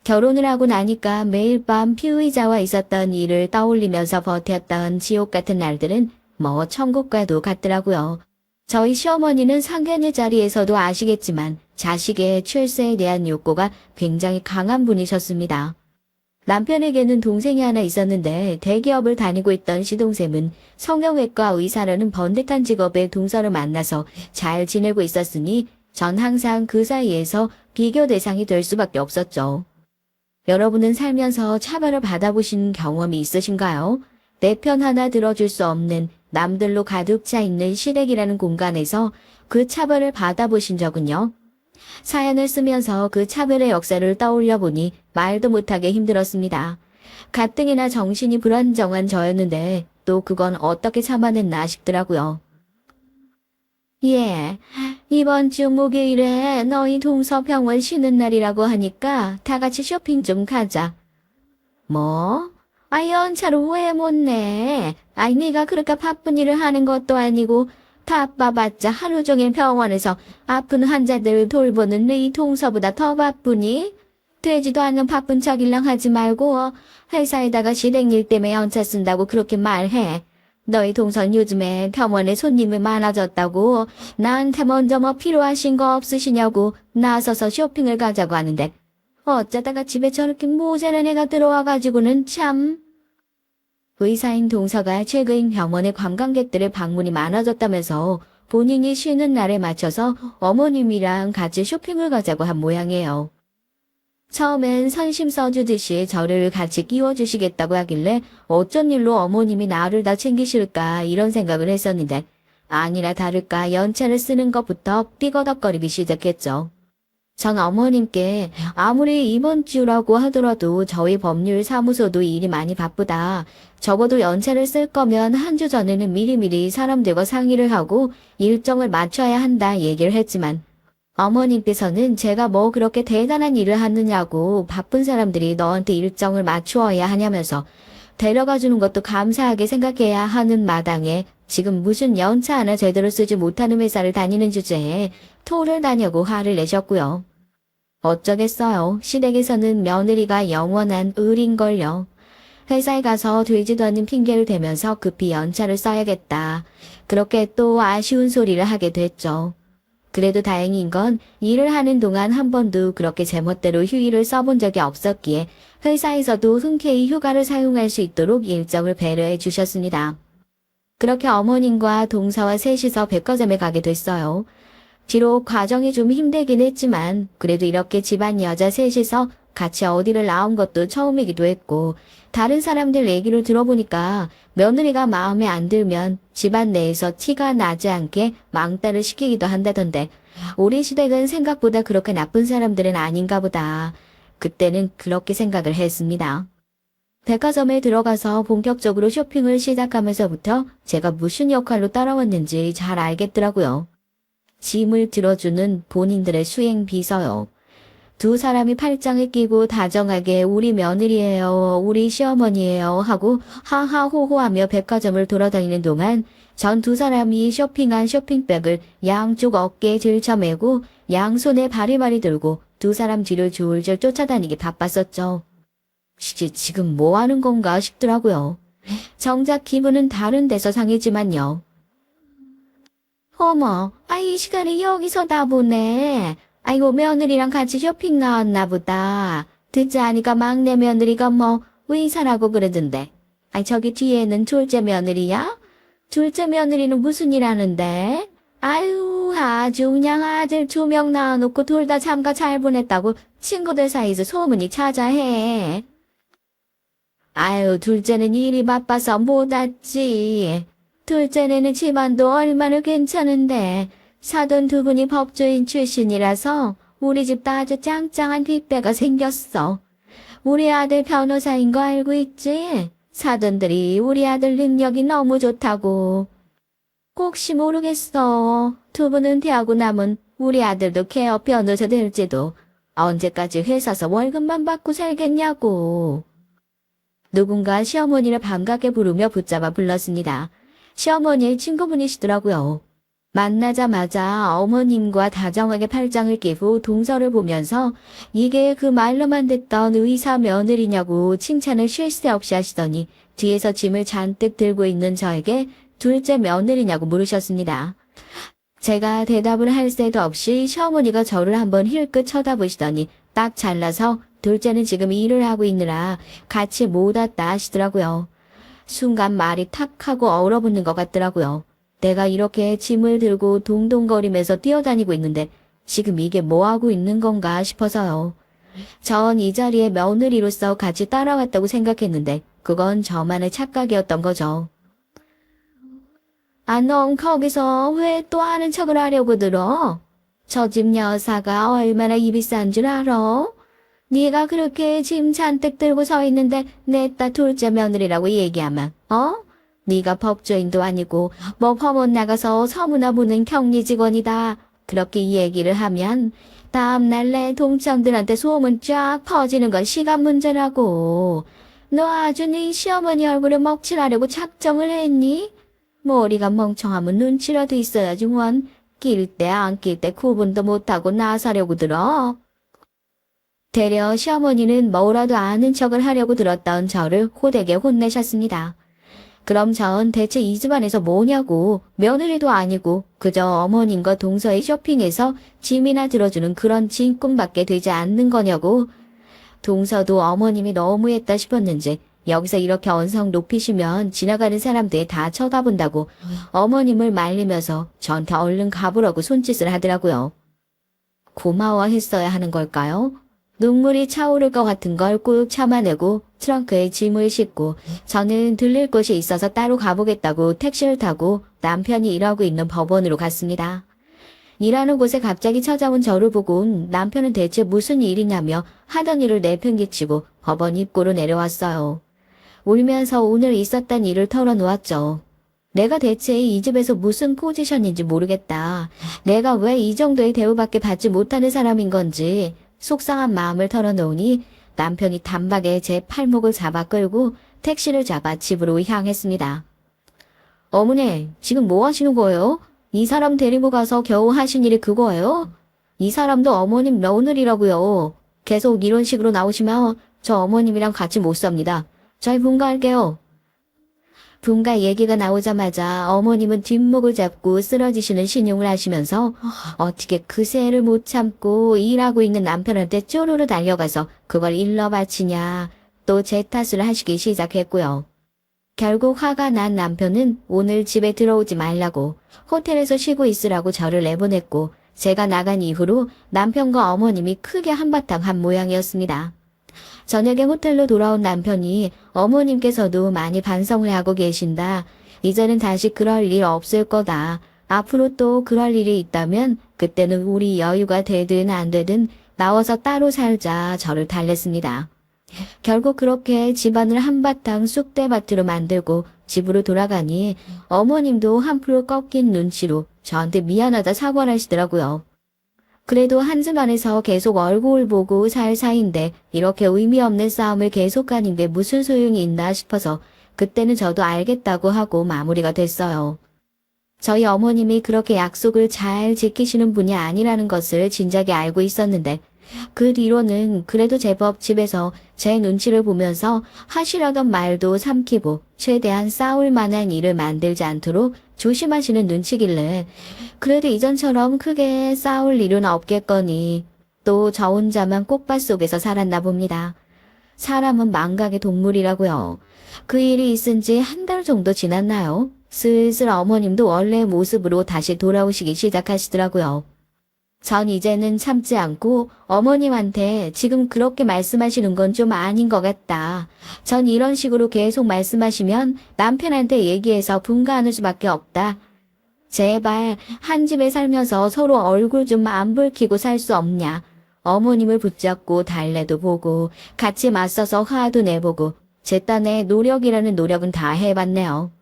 결혼을 하고 나니까 매일 밤 피의자와 있었던 일을 떠올리면서 버텼던 지옥 같은 날들은 뭐 천국과도 같더라고요. 저희 시어머니는 상견례 자리에서도 아시겠지만 자식의 출세에 대한 욕구가 굉장히 강한 분이셨습니다. 남편에게는 동생이 하나 있었는데 대기업을 다니고 있던 시동생은 성형외과 의사라는 번듯한 직업의 동서를 만나서 잘 지내고 있었으니 전 항상 그 사이에서 비교 대상이 될 수밖에 없었죠. 여러분은 살면서 차별을 받아보신 경험이 있으신가요? 내 편 하나 들어줄 수 없는 남들로 가득 차 있는 시댁이라는 공간에서 그 차별을 받아보신 적은요? 사연을 쓰면서 그 차별의 역사를 떠올려 보니 말도 못하게 힘들었습니다. 가뜩이나 정신이 불안정한 저였는데 또 그건 어떻게 참아냈나 싶더라고요. 예, 이번 주 목요일에 너희 동서 병원 쉬는 날이라고 하니까 다 같이 쇼핑 좀 가자. 뭐? 연차로 왜 못 내? 네가 그렇게 바쁜 일을 하는 것도 아니고 바빠봤자 하루 종일 병원에서 아픈 환자들 돌보는 네 동서보다 더 바쁘니? 되지도 않는 바쁜 척일랑 하지 말고 회사에다가 실행일 때문에 연차 쓴다고 그렇게 말해. 너희 동선 요즘에 병원에 손님이 많아졌다고 나한테 먼저 뭐 필요하신 거 없으시냐고 나서서 쇼핑을 가자고 하는데 어쩌다가 집에 저렇게 모자란 애가 들어와가지고는 참. 의사인 동서가 최근 병원에 관광객들의 방문이 많아졌다면서 본인이 쉬는 날에 맞춰서 어머님이랑 같이 쇼핑을 가자고 한 모양이에요. 처음엔 선심 써주듯이 저를 같이 끼워주시겠다고 하길래 어쩐 일로 어머님이 나를 다 챙기실까 이런 생각을 했었는데 아니나 다를까 연차를 쓰는 것부터 삐거덕거리기 시작했죠. 전 어머님께 아무리 이번 주라고 하더라도 저희 법률 사무소도 일이 많이 바쁘다. 적어도 연차를 쓸 거면 한 주 전에는 미리미리 사람들과 상의를 하고 일정을 맞춰야 한다 얘기를 했지만 어머님께서는 제가 뭐 그렇게 대단한 일을 하느냐고 바쁜 사람들이 너한테 일정을 맞추어야 하냐면서 데려가 주는 것도 감사하게 생각해야 하는 마당에 지금 무슨 연차 하나 제대로 쓰지 못하는 회사를 다니는 주제에 토를 다냐고 화를 내셨고요. 어쩌겠어요. 시댁에서는 며느리가 영원한 을인걸요. 회사에 가서 되지도 않는 핑계를 대면서 급히 연차를 써야겠다. 그렇게 또 아쉬운 소리를 하게 됐죠. 그래도 다행인 건 일을 하는 동안 한 번도 그렇게 제멋대로 휴일을 써본 적이 없었기에 회사에서도 흔쾌히 휴가를 사용할 수 있도록 일정을 배려해 주셨습니다. 그렇게 어머님과 동서와 셋이서 백화점에 가게 됐어요. 비록 과정이 좀 힘들긴 했지만 그래도 이렇게 집안 여자 셋이서 같이 어디를 나온 것도 처음이기도 했고 다른 사람들 얘기를 들어보니까 며느리가 마음에 안 들면 집안 내에서 티가 나지 않게 망따를 시키기도 한다던데 우리 시댁은 생각보다 그렇게 나쁜 사람들은 아닌가 보다. 그때는 그렇게 생각을 했습니다. 백화점에 들어가서 본격적으로 쇼핑을 시작하면서부터 제가 무슨 역할로 따라왔는지 잘 알겠더라고요. 짐을 들어주는 본인들의 수행 비서요. 두 사람이 팔짱을 끼고 다정하게 우리 며느리예요, 우리 시어머니예요 하고 하하호호하며 백화점을 돌아다니는 동안 전 두 사람이 쇼핑한 쇼핑백을 양쪽 어깨에 들쳐매고 양손에 바리바리 들고 두 사람 뒤를 줄줄 쫓아다니기 바빴었죠. 지금 뭐 하는 건가 싶더라고요. 정작 기분은 다른 데서 상했지만요. 어머, 이 시간에 여기서 다 보네. 아이고, 며느리랑 같이 쇼핑 나왔나 보다. 듣지 않으니까 막내 며느리가 뭐 의사라고 그러던데. 저기 뒤에는 둘째 며느리야? 둘째 며느리는 무슨 일 하는데? 아유, 아주 그냥 아들 2명 낳아놓고 둘 다 장가 잘 보냈다고 친구들 사이에서 소문이 자자해. 아유, 둘째는 일이 바빠서 못 왔지. 둘째는 집안도 얼마나 괜찮은데 사돈 2분이 법조인 출신이라서 우리 집도 아주 짱짱한 뒷배가 생겼어. 우리 아들 변호사인 거 알고 있지? 사돈들이 우리 아들 능력이 너무 좋다고. 혹시 모르겠어. 2분 은퇴하고 남은 우리 아들도 개업 변호사 될지도. 언제까지 회사서 월급만 받고 살겠냐고. 누군가 시어머니를 반갑게 부르며 붙잡아 불렀습니다. 시어머니의 친구분이시더라고요. 만나자마자 어머님과 다정하게 팔짱을 끼고 동서를 보면서 이게 그 말로만 듣던 의사 며느리냐고 칭찬을 쉴 새 없이 하시더니 뒤에서 짐을 잔뜩 들고 있는 저에게 둘째 며느리냐고 물으셨습니다. 제가 대답을 할 새도 없이 시어머니가 저를 한번 힐끗 쳐다보시더니 딱 잘라서 둘째는 지금 일을 하고 있느라 같이 못 왔다 하시더라고요. 순간 말이 탁 하고 얼어붙는 것 같더라고요. 내가 이렇게 짐을 들고 동동거리면서 뛰어다니고 있는데 지금 이게 뭐하고 있는 건가 싶어서요. 전 이 자리에 며느리로서 같이 따라왔다고 생각했는데 그건 저만의 착각이었던 거죠. 아, 넌 거기서 왜 또 아는 척을 하려고 들어? 저 집 여사가 얼마나 입이 싼 줄 알아? 네가 그렇게 짐 잔뜩 들고 서 있는데 내 딸 둘째 며느리라고 얘기하면 네가 법조인도 아니고 뭐 법원 나가서 서무나 보는 격리 직원이다. 그렇게 얘기를 하면 다음날 내 동창들한테 소문 쫙 퍼지는 건 시간 문제라고. 너 아주 네 시어머니 얼굴을 먹칠하려고 작정을 했니? 머리가 멍청하면 눈치라도 있어야지 원. 낄 때 안 낄 때 구분도 못하고 나서려고 들어. 되려 시어머니는 뭐라도 아는 척을 하려고 들었던 저를 호되게 혼내셨습니다. 그럼 전 대체 이 집안에서 뭐냐고. 며느리도 아니고 그저 어머님과 동서의 쇼핑에서 짐이나 들어주는 그런 짐꾼밖에 되지 않는 거냐고. 동서도 어머님이 너무했다 싶었는지 여기서 이렇게 언성 높이시면 지나가는 사람들이 다 쳐다본다고 어머님을 말리면서 저한테 얼른 가보라고 손짓을 하더라고요. 고마워했어야 하는 걸까요? 눈물이 차오를 것 같은 걸 꾹 참아내고 트렁크에 짐을 싣고 저는 들릴 곳이 있어서 따로 가보겠다고 택시를 타고 남편이 일하고 있는 법원으로 갔습니다. 일하는 곳에 갑자기 찾아온 저를 보고 남편은 대체 무슨 일이냐며 하던 일을 내팽개치고 법원 입구로 내려왔어요. 울면서 오늘 있었던 일을 털어놓았죠. 내가 대체 이 집에서 무슨 포지션인지 모르겠다. 내가 왜 이 정도의 대우밖에 받지 못하는 사람인 건지 속상한 마음을 털어놓으니 남편이 단박에 제 팔목을 잡아 끌고 택시를 잡아 집으로 향했습니다. 어머니, 지금 뭐 하시는 거예요? 이 사람 데리고 가서 겨우 하신 일이 그거예요? 이 사람도 어머님 며느리라고요. 계속 이런 식으로 나오시면 저 어머님이랑 같이 못 삽니다. 저희 분가할게요. 분가 얘기가 나오자마자 어머님은 뒷목을 잡고 쓰러지시는 신용을 하시면서 어떻게 그새 애를 못 참고 일하고 있는 남편한테 쪼르르 달려가서 그걸 일러 바치냐 또 제 탓을 하시기 시작했고요. 결국 화가 난 남편은 오늘 집에 들어오지 말라고 호텔에서 쉬고 있으라고 저를 내보냈고 제가 나간 이후로 남편과 어머님이 크게 한바탕 한 모양이었습니다. 저녁에 호텔로 돌아온 남편이 어머님께서도 많이 반성을 하고 계신다. 이제는 다시 그럴 일 없을 거다. 앞으로 또 그럴 일이 있다면 그때는 우리 여유가 되든 안 되든 나와서 따로 살자 저를 달랬습니다. 결국 그렇게 집안을 한바탕 쑥대밭으로 만들고 집으로 돌아가니 어머님도 한풀 꺾인 눈치로 저한테 미안하다 사과를 하시더라고요. 그래도 한집 안에서 계속 얼굴 보고 살 사이인데 이렇게 의미 없는 싸움을 계속하는 게 무슨 소용이 있나 싶어서 그때는 저도 알겠다고 하고 마무리가 됐어요. 저희 어머님이 그렇게 약속을 잘 지키시는 분이 아니라는 것을 진작에 알고 있었는데 그 뒤로는 그래도 제법 집에서 제 눈치를 보면서 하시려던 말도 삼키고 최대한 싸울 만한 일을 만들지 않도록 조심하시는 눈치길래 그래도 이전처럼 크게 싸울 일은 없겠거니 또 저 혼자만 꽃밭 속에서 살았나 봅니다. 사람은 망각의 동물이라고요. 그 일이 있은 지 한 달 정도 지났나요? 슬슬 어머님도 원래 모습으로 다시 돌아오시기 시작하시더라고요. 전 이제는 참지 않고 어머님한테 지금 그렇게 말씀하시는 건 좀 아닌 것 같다. 전 이런 식으로 계속 말씀하시면 남편한테 얘기해서 분가하는 수밖에 없다. 제발 한 집에 살면서 서로 얼굴 좀 안 붉히고 살 수 없냐. 어머님을 붙잡고 달래도 보고 같이 맞서서 화도 내보고 제 딴에 노력이라는 노력은 다 해봤네요.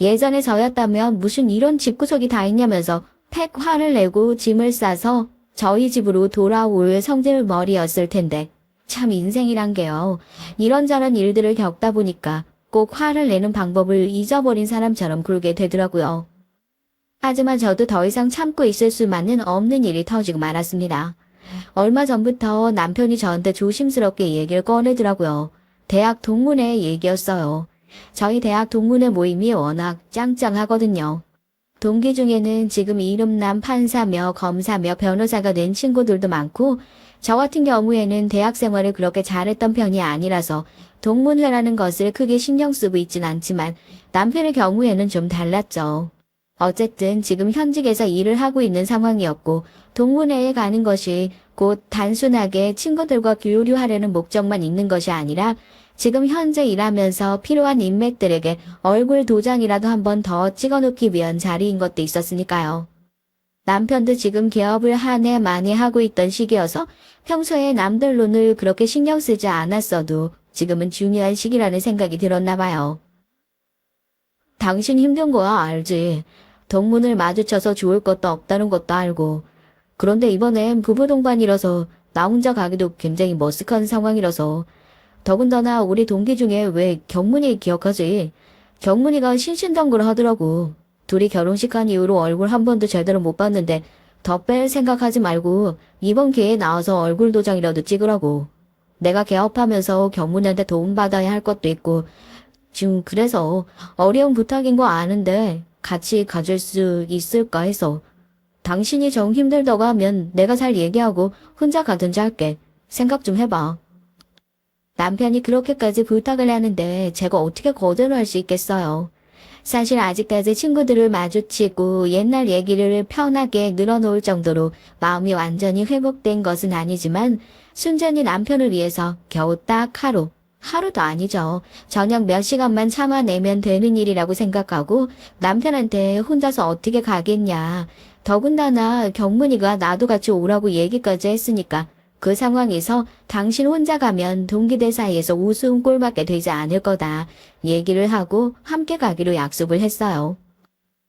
예전에 저였다면 무슨 이런 집구석이 다 있냐면서 팩 화를 내고 짐을 싸서 저희 집으로 돌아올 성질머리였을 텐데 참 인생이란 게요. 이런저런 일들을 겪다 보니까 꼭 화를 내는 방법을 잊어버린 사람처럼 굴게 되더라고요. 하지만 저도 더 이상 참고 있을 수만은 없는 일이 터지고 말았습니다. 얼마 전부터 남편이 저한테 조심스럽게 얘기를 꺼내더라고요. 대학 동문회 얘기였어요. 저희 대학 동문회 모임이 워낙 짱짱하거든요. 동기 중에는 지금 이름난 판사며 검사며 변호사가 된 친구들도 많고 저 같은 경우에는 대학 생활을 그렇게 잘했던 편이 아니라서 동문회라는 것을 크게 신경 쓰고 있진 않지만 남편의 경우에는 좀 달랐죠. 어쨌든 지금 현직에서 일을 하고 있는 상황이었고 동문회에 가는 것이 곧 단순하게 친구들과 교류하려는 목적만 있는 것이 아니라 지금 현재 일하면서 필요한 인맥들에게 얼굴 도장이라도 한 번 더 찍어놓기 위한 자리인 것도 있었으니까요. 남편도 지금 개업을 한 해 만에 하고 있던 시기여서 평소에 남들 눈을 그렇게 신경 쓰지 않았어도 지금은 중요한 시기라는 생각이 들었나 봐요. 당신 힘든 거야 알지. 동문을 마주쳐서 좋을 것도 없다는 것도 알고. 그런데 이번엔 부부 동반이라서 나 혼자 가기도 굉장히 머쓱한 상황이라서 더군다나 우리 동기 중에 왜 경문이 기억하지? 경문이가 신신당부를 하더라고. 둘이 결혼식 한 이후로 얼굴 한 번도 제대로 못 봤는데 더 뺄 생각하지 말고 이번 기회에 나와서 얼굴 도장이라도 찍으라고. 내가 개업하면서 경문이한테 도움받아야 할 것도 있고 지금 그래서 어려운 부탁인 거 아는데 같이 가질 수 있을까 해서 당신이 정 힘들다고 하면 내가 잘 얘기하고 혼자 가든지 할게. 생각 좀 해봐. 남편이 그렇게까지 부탁을 하는데 제가 어떻게 거절을 할 수 있겠어요. 사실 아직까지 친구들을 마주치고 옛날 얘기를 편하게 늘어놓을 정도로 마음이 완전히 회복된 것은 아니지만 순전히 남편을 위해서 겨우 딱 하루도 아니죠. 저녁 몇 시간만 참아내면 되는 일이라고 생각하고 남편한테 혼자서 어떻게 가겠냐. 더군다나 경문이가 나도 같이 오라고 얘기까지 했으니까 그 상황에서 당신 혼자 가면 동기들 사이에서 우스운 꼴밖에 되지 않을 거다 얘기를 하고 함께 가기로 약속을 했어요.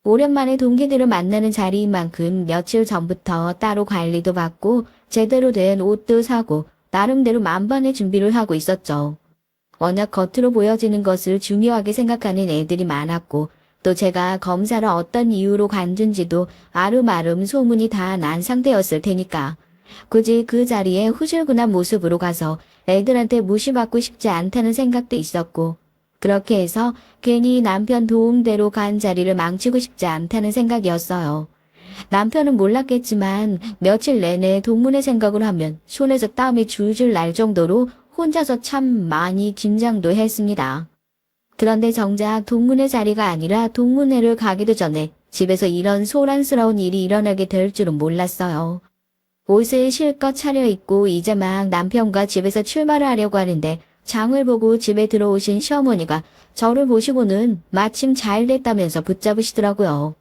오랜만에 동기들을 만나는 자리인 만큼 며칠 전부터 따로 관리도 받고 제대로 된 옷도 사고 나름대로 만반의 준비를 하고 있었죠. 워낙 겉으로 보여지는 것을 중요하게 생각하는 애들이 많았고 또 제가 검사를 어떤 이유로 관둔지도 아름아름 소문이 다 난 상태였을 테니까 굳이 그 자리에 후줄근한 모습으로 가서 애들한테 무시받고 싶지 않다는 생각도 있었고 그렇게 해서 괜히 남편 도움대로 간 자리를 망치고 싶지 않다는 생각이었어요. 남편은 몰랐겠지만 며칠 내내 동문회 생각을 하면 손에서 땀이 줄줄 날 정도로 혼자서 참 많이 긴장도 했습니다. 그런데 정작 동문회 자리가 아니라 동문회를 가기도 전에 집에서 이런 소란스러운 일이 일어나게 될 줄은 몰랐어요. 옷을 실컷 차려입고 이제 막 남편과 집에서 출발을 하려고 하는데 장을 보고 집에 들어오신 시어머니가 저를 보시고는 마침 잘 됐다면서 붙잡으시더라고요.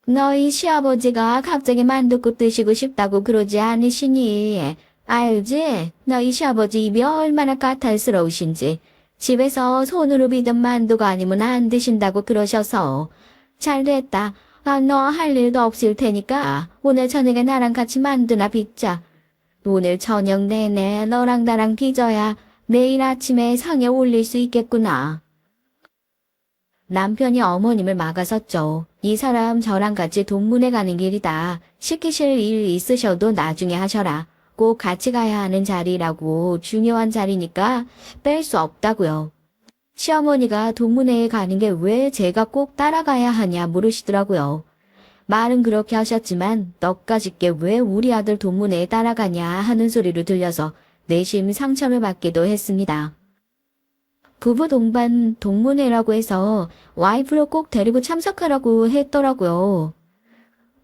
너희 시아버지가 갑자기 만둣국 드시고 싶다고 그러지 않으시니? 알지? 너희 시아버지 입이 얼마나 까탈스러우신지. 집에서 손으로 빚은 만두가 아니면 안 드신다고 그러셔서. 잘 됐다. 너 할 일도 없을 테니까 오늘 저녁에 나랑 같이 만두나 빚자. 오늘 저녁 내내 너랑 나랑 빚어야 내일 아침에 상에 올릴 수 있겠구나. 남편이 어머님을 막아섰죠. 이 사람 저랑 같이 동문회 가는 길이다. 시키실 일 있으셔도 나중에 하셔라. 꼭 같이 가야 하는 자리라고 중요한 자리니까 뺄 수 없다고요. 시어머니가 동문회에 가는 게 왜 제가 꼭 따라가야 하냐 물으시더라고요. 말은 그렇게 하셨지만 떡까짓게 왜 우리 아들 동문회에 따라가냐 하는 소리로 들려서 내심 상처를 받기도 했습니다. 부부 동반 동문회라고 해서 와이프를 꼭 데리고 참석하라고 했더라고요.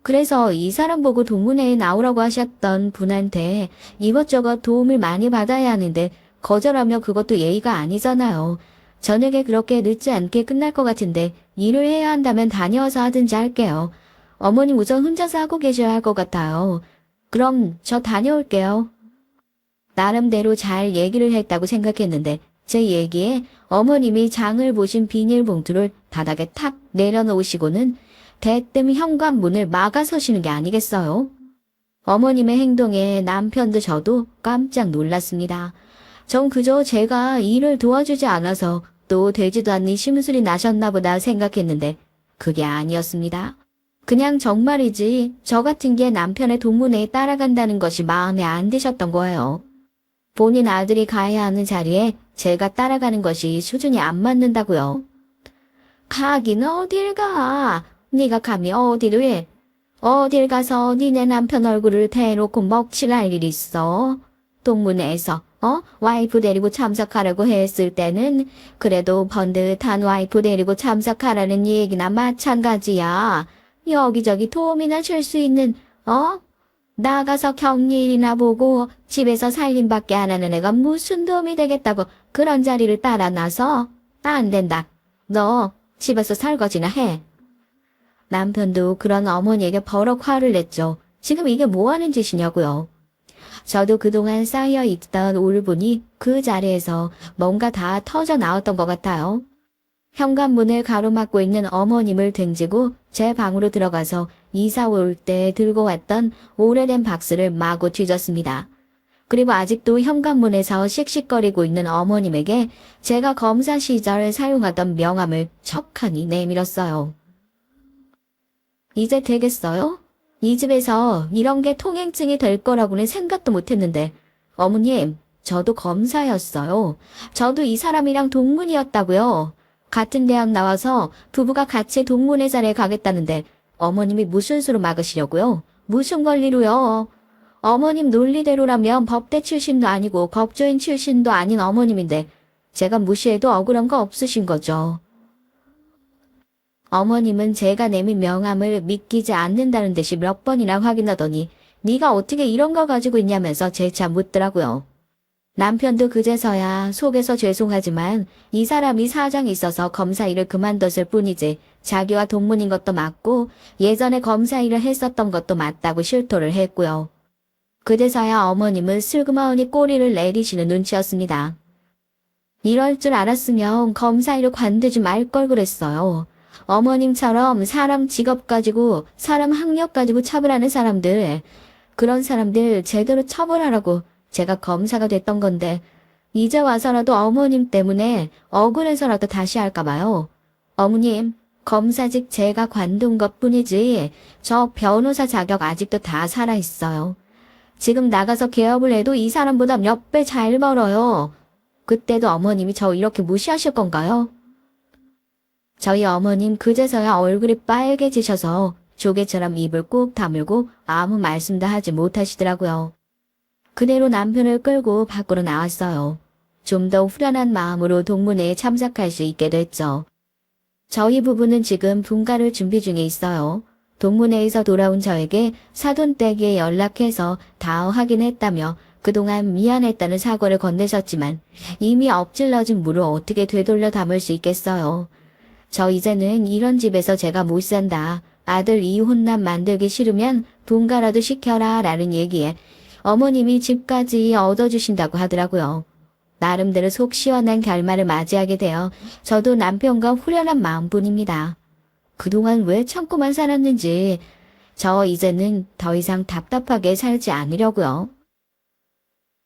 그래서 이 사람 보고 동문회에 나오라고 하셨던 분한테 이것저것 도움을 많이 받아야 하는데 거절하면 그것도 예의가 아니잖아요. 저녁에 그렇게 늦지 않게 끝날 것 같은데 일을 해야 한다면 다녀와서 하든지 할게요. 어머님 우선 혼자서 하고 계셔야 할 것 같아요. 그럼 저 다녀올게요. 나름대로 잘 얘기를 했다고 생각했는데 제 얘기에 어머님이 장을 보신 비닐봉투를 바닥에 탁 내려놓으시고는 대뜸 현관문을 막아서시는 게 아니겠어요? 어머님의 행동에 남편도 저도 깜짝 놀랐습니다. 전 그저 제가 일을 도와주지 않아서 또 되지도 않는 심술이 나셨나 보다 생각했는데 그게 아니었습니다. 그냥 정말이지 저 같은 게 남편의 동문회에 따라간다는 것이 마음에 안 드셨던 거예요. 본인 아들이 가야 하는 자리에 제가 따라가는 것이 수준이 안 맞는다고요. 가긴 어딜 가. 네가 감히 어디를 해. 어딜 가서 니네 남편 얼굴을 대놓고 먹칠할 일 있어. 동문회에서 와이프 데리고 참석하라고 했을 때는 그래도 번듯한 와이프 데리고 참석하라는 얘기나 마찬가지야. 여기저기 도움이나 줄 수 있는 나가서 격리일이나 보고 집에서 살림밖에 안 하는 애가 무슨 도움이 되겠다고 그런 자리를 따라 나서 안 된다. 너 집에서 설거지나 해. 남편도 그런 어머니에게 버럭 화를 냈죠. 지금 이게 뭐 하는 짓이냐고요. 저도 그동안 쌓여있던 울분이 그 자리에서 뭔가 다 터져 나왔던 것 같아요. 현관문을 가로막고 있는 어머님을 등지고 제 방으로 들어가서 이사 올 때 들고 왔던 오래된 박스를 마구 뒤졌습니다. 그리고 아직도 현관문에서 씩씩거리고 있는 어머님에게 제가 검사 시절 사용하던 명함을 척하니 내밀었어요. 이제 되겠어요? 이 집에서 이런 게 통행증이 될 거라고는 생각도 못했는데 어머님, 저도 검사였어요. 저도 이 사람이랑 동문이었다고요. 같은 대학 나와서 부부가 같이 동문회 자리에 가겠다는데 어머님이 무슨 수로 막으시려고요? 무슨 권리로요? 어머님 논리대로라면 법대 출신도 아니고 법조인 출신도 아닌 어머님인데 제가 무시해도 억울한 거 없으신 거죠. 어머님은 제가 내민 명함을 믿기지 않는다는 듯이 몇 번이나 확인하더니 네가 어떻게 이런 거 가지고 있냐면서 재차 묻더라고요. 남편도 그제서야 속에서 죄송하지만 이 사람이 사정이 있어서 검사 일을 그만뒀을 뿐이지 자기와 동문인 것도 맞고 예전에 검사 일을 했었던 것도 맞다고 실토를 했고요. 그제서야 어머님은 슬그머니 꼬리를 내리시는 눈치였습니다. 이럴 줄 알았으면 검사 일을 관두지 말 걸 그랬어요. 어머님처럼 사람 직업 가지고 사람 학력 가지고 처벌하는 사람들, 그런 사람들 제대로 처벌하라고 제가 검사가 됐던 건데 이제 와서라도 어머님 때문에 억울해서라도 다시 할까 봐요. 어머님, 검사직 제가 관둔 것뿐이지 저 변호사 자격 아직도 다 살아있어요. 지금 나가서 개업을 해도 이 사람보다 몇 배 잘 벌어요. 그때도 어머님이 저 이렇게 무시하실 건가요? 저희 어머님 그제서야 얼굴이 빨개지셔서 조개처럼 입을 꾹 다물고 아무 말씀도 하지 못하시더라고요. 그대로 남편을 끌고 밖으로 나왔어요. 좀 더 후련한 마음으로 동문회에 참석할 수 있게 됐죠. 저희 부부는 지금 분가를 준비 중에 있어요. 동문회에서 돌아온 저에게 사돈댁에 연락해서 다 확인했다며 그동안 미안했다는 사과를 건네셨지만 이미 엎질러진 물을 어떻게 되돌려 담을 수 있겠어요. 저 이제는 이런 집에서 제가 못 산다. 아들 이혼남 만들기 싫으면 분가라도 시켜라 라는 얘기에 어머님이 집까지 얻어주신다고 하더라고요. 나름대로 속 시원한 결말을 맞이하게 되어 저도 남편과 후련한 마음뿐입니다. 그동안 왜 참고만 살았는지 저 이제는 더 이상 답답하게 살지 않으려고요.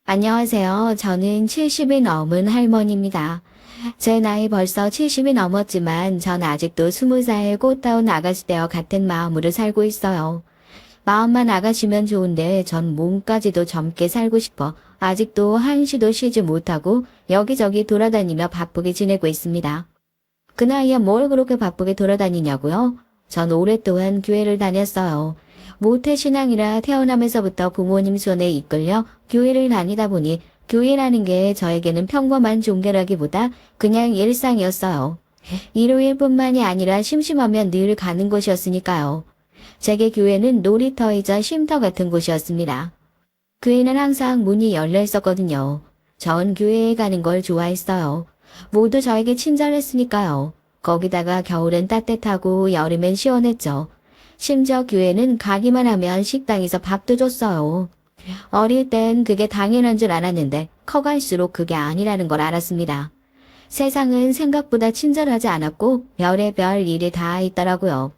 안녕하세요. 저는 70이 넘은 할머니입니다. 제 나이 벌써 70이 넘었지만 전 아직도 20살 꽃다운 아가씨 되어 같은 마음으로 살고 있어요. 마음만 아가씨면 좋은데 전 몸까지도 젊게 살고 싶어 아직도 한시도 쉬지 못하고 여기저기 돌아다니며 바쁘게 지내고 있습니다. 그 나이에 뭘 그렇게 바쁘게 돌아다니냐고요? 전 오랫동안 교회를 다녔어요. 모태신앙이라 태어나면서부터 부모님 손에 이끌려 교회를 다니다 보니 교회라는 게 저에게는 평범한 종교라기보다 그냥 일상이었어요. 일요일뿐만이 아니라 심심하면 늘 가는 곳이었으니까요. 제게 교회는 놀이터이자 쉼터 같은 곳이었습니다. 교회는 항상 문이 열려 있었거든요. 전 교회에 가는 걸 좋아했어요. 모두 저에게 친절했으니까요. 거기다가 겨울엔 따뜻하고 여름엔 시원했죠. 심지어 교회는 가기만 하면 식당에서 밥도 줬어요. 어릴 땐 그게 당연한 줄 알았는데 커갈수록 그게 아니라는 걸 알았습니다. 세상은 생각보다 친절하지 않았고 별의별 일이 다 있더라고요.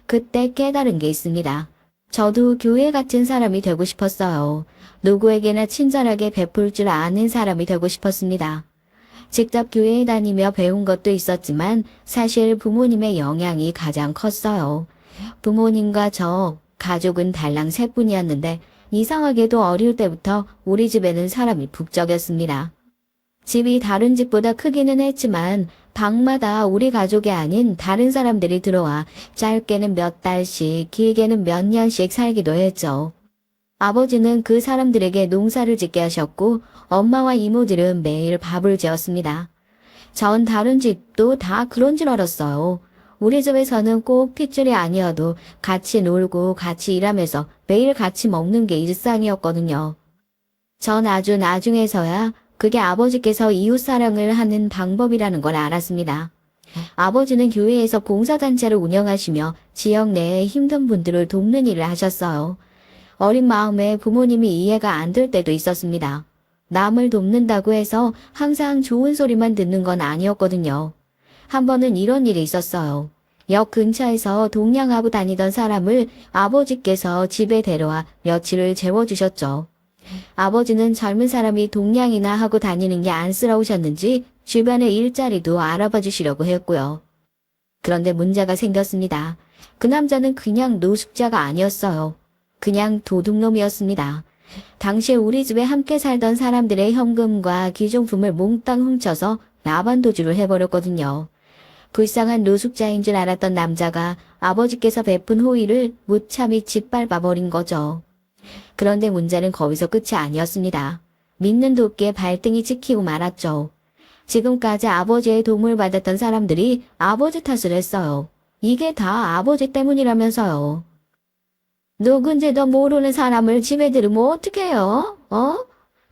그때 깨달은 게 있습니다. 저도 교회 같은 사람이 되고 싶었어요. 누구에게나 친절하게 베풀 줄 아는 사람이 되고 싶었습니다. 직접 교회에 다니며 배운 것도 있었지만 사실 부모님의 영향이 가장 컸어요. 부모님과 저, 가족은 달랑 셋뿐이었는데 이상하게도 어릴 때부터 우리 집에는 사람이 북적였습니다. 집이 다른 집보다 크기는 했지만 방마다 우리 가족이 아닌 다른 사람들이 들어와 짧게는 몇 달씩, 길게는 몇 년씩 살기도 했죠. 아버지는 그 사람들에게 농사를 짓게 하셨고 엄마와 이모들은 매일 밥을 지었습니다. 전 다른 집도 다 그런 줄 알았어요. 우리 집에서는 꼭 핏줄이 아니어도 같이 놀고 같이 일하면서 매일 같이 먹는 게 일상이었거든요. 전 아주 나중에서야 그게 아버지께서 이웃사랑을 하는 방법이라는 걸 알았습니다. 아버지는 교회에서 봉사단체를 운영하시며 지역 내에 힘든 분들을 돕는 일을 하셨어요. 어린 마음에 부모님이 이해가 안 될 때도 있었습니다. 남을 돕는다고 해서 항상 좋은 소리만 듣는 건 아니었거든요. 한 번은 이런 일이 있었어요. 역 근처에서 동냥하고 다니던 사람을 아버지께서 집에 데려와 며칠을 재워주셨죠. 아버지는 젊은 사람이 동냥이나 하고 다니는 게 안쓰러우셨는지 주변의 일자리도 알아봐 주시려고 했고요. 그런데 문제가 생겼습니다. 그 남자는 그냥 노숙자가 아니었어요. 그냥 도둑놈이었습니다. 당시에 우리 집에 함께 살던 사람들의 현금과 귀중품을 몽땅 훔쳐서 나반도주를 해버렸거든요. 불쌍한 노숙자인 줄 알았던 남자가 아버지께서 베푼 호의를 무참히 짓밟아버린 거죠. 그런데 문제는 거기서 끝이 아니었습니다. 믿는 돕기에 발등이 찍히고 말았죠. 지금까지 아버지의 도움을 받았던 사람들이 아버지 탓을 했어요. 이게 다 아버지 때문이라면서요. 누군지도 모르는 사람을 집에 들으면 어떡해요?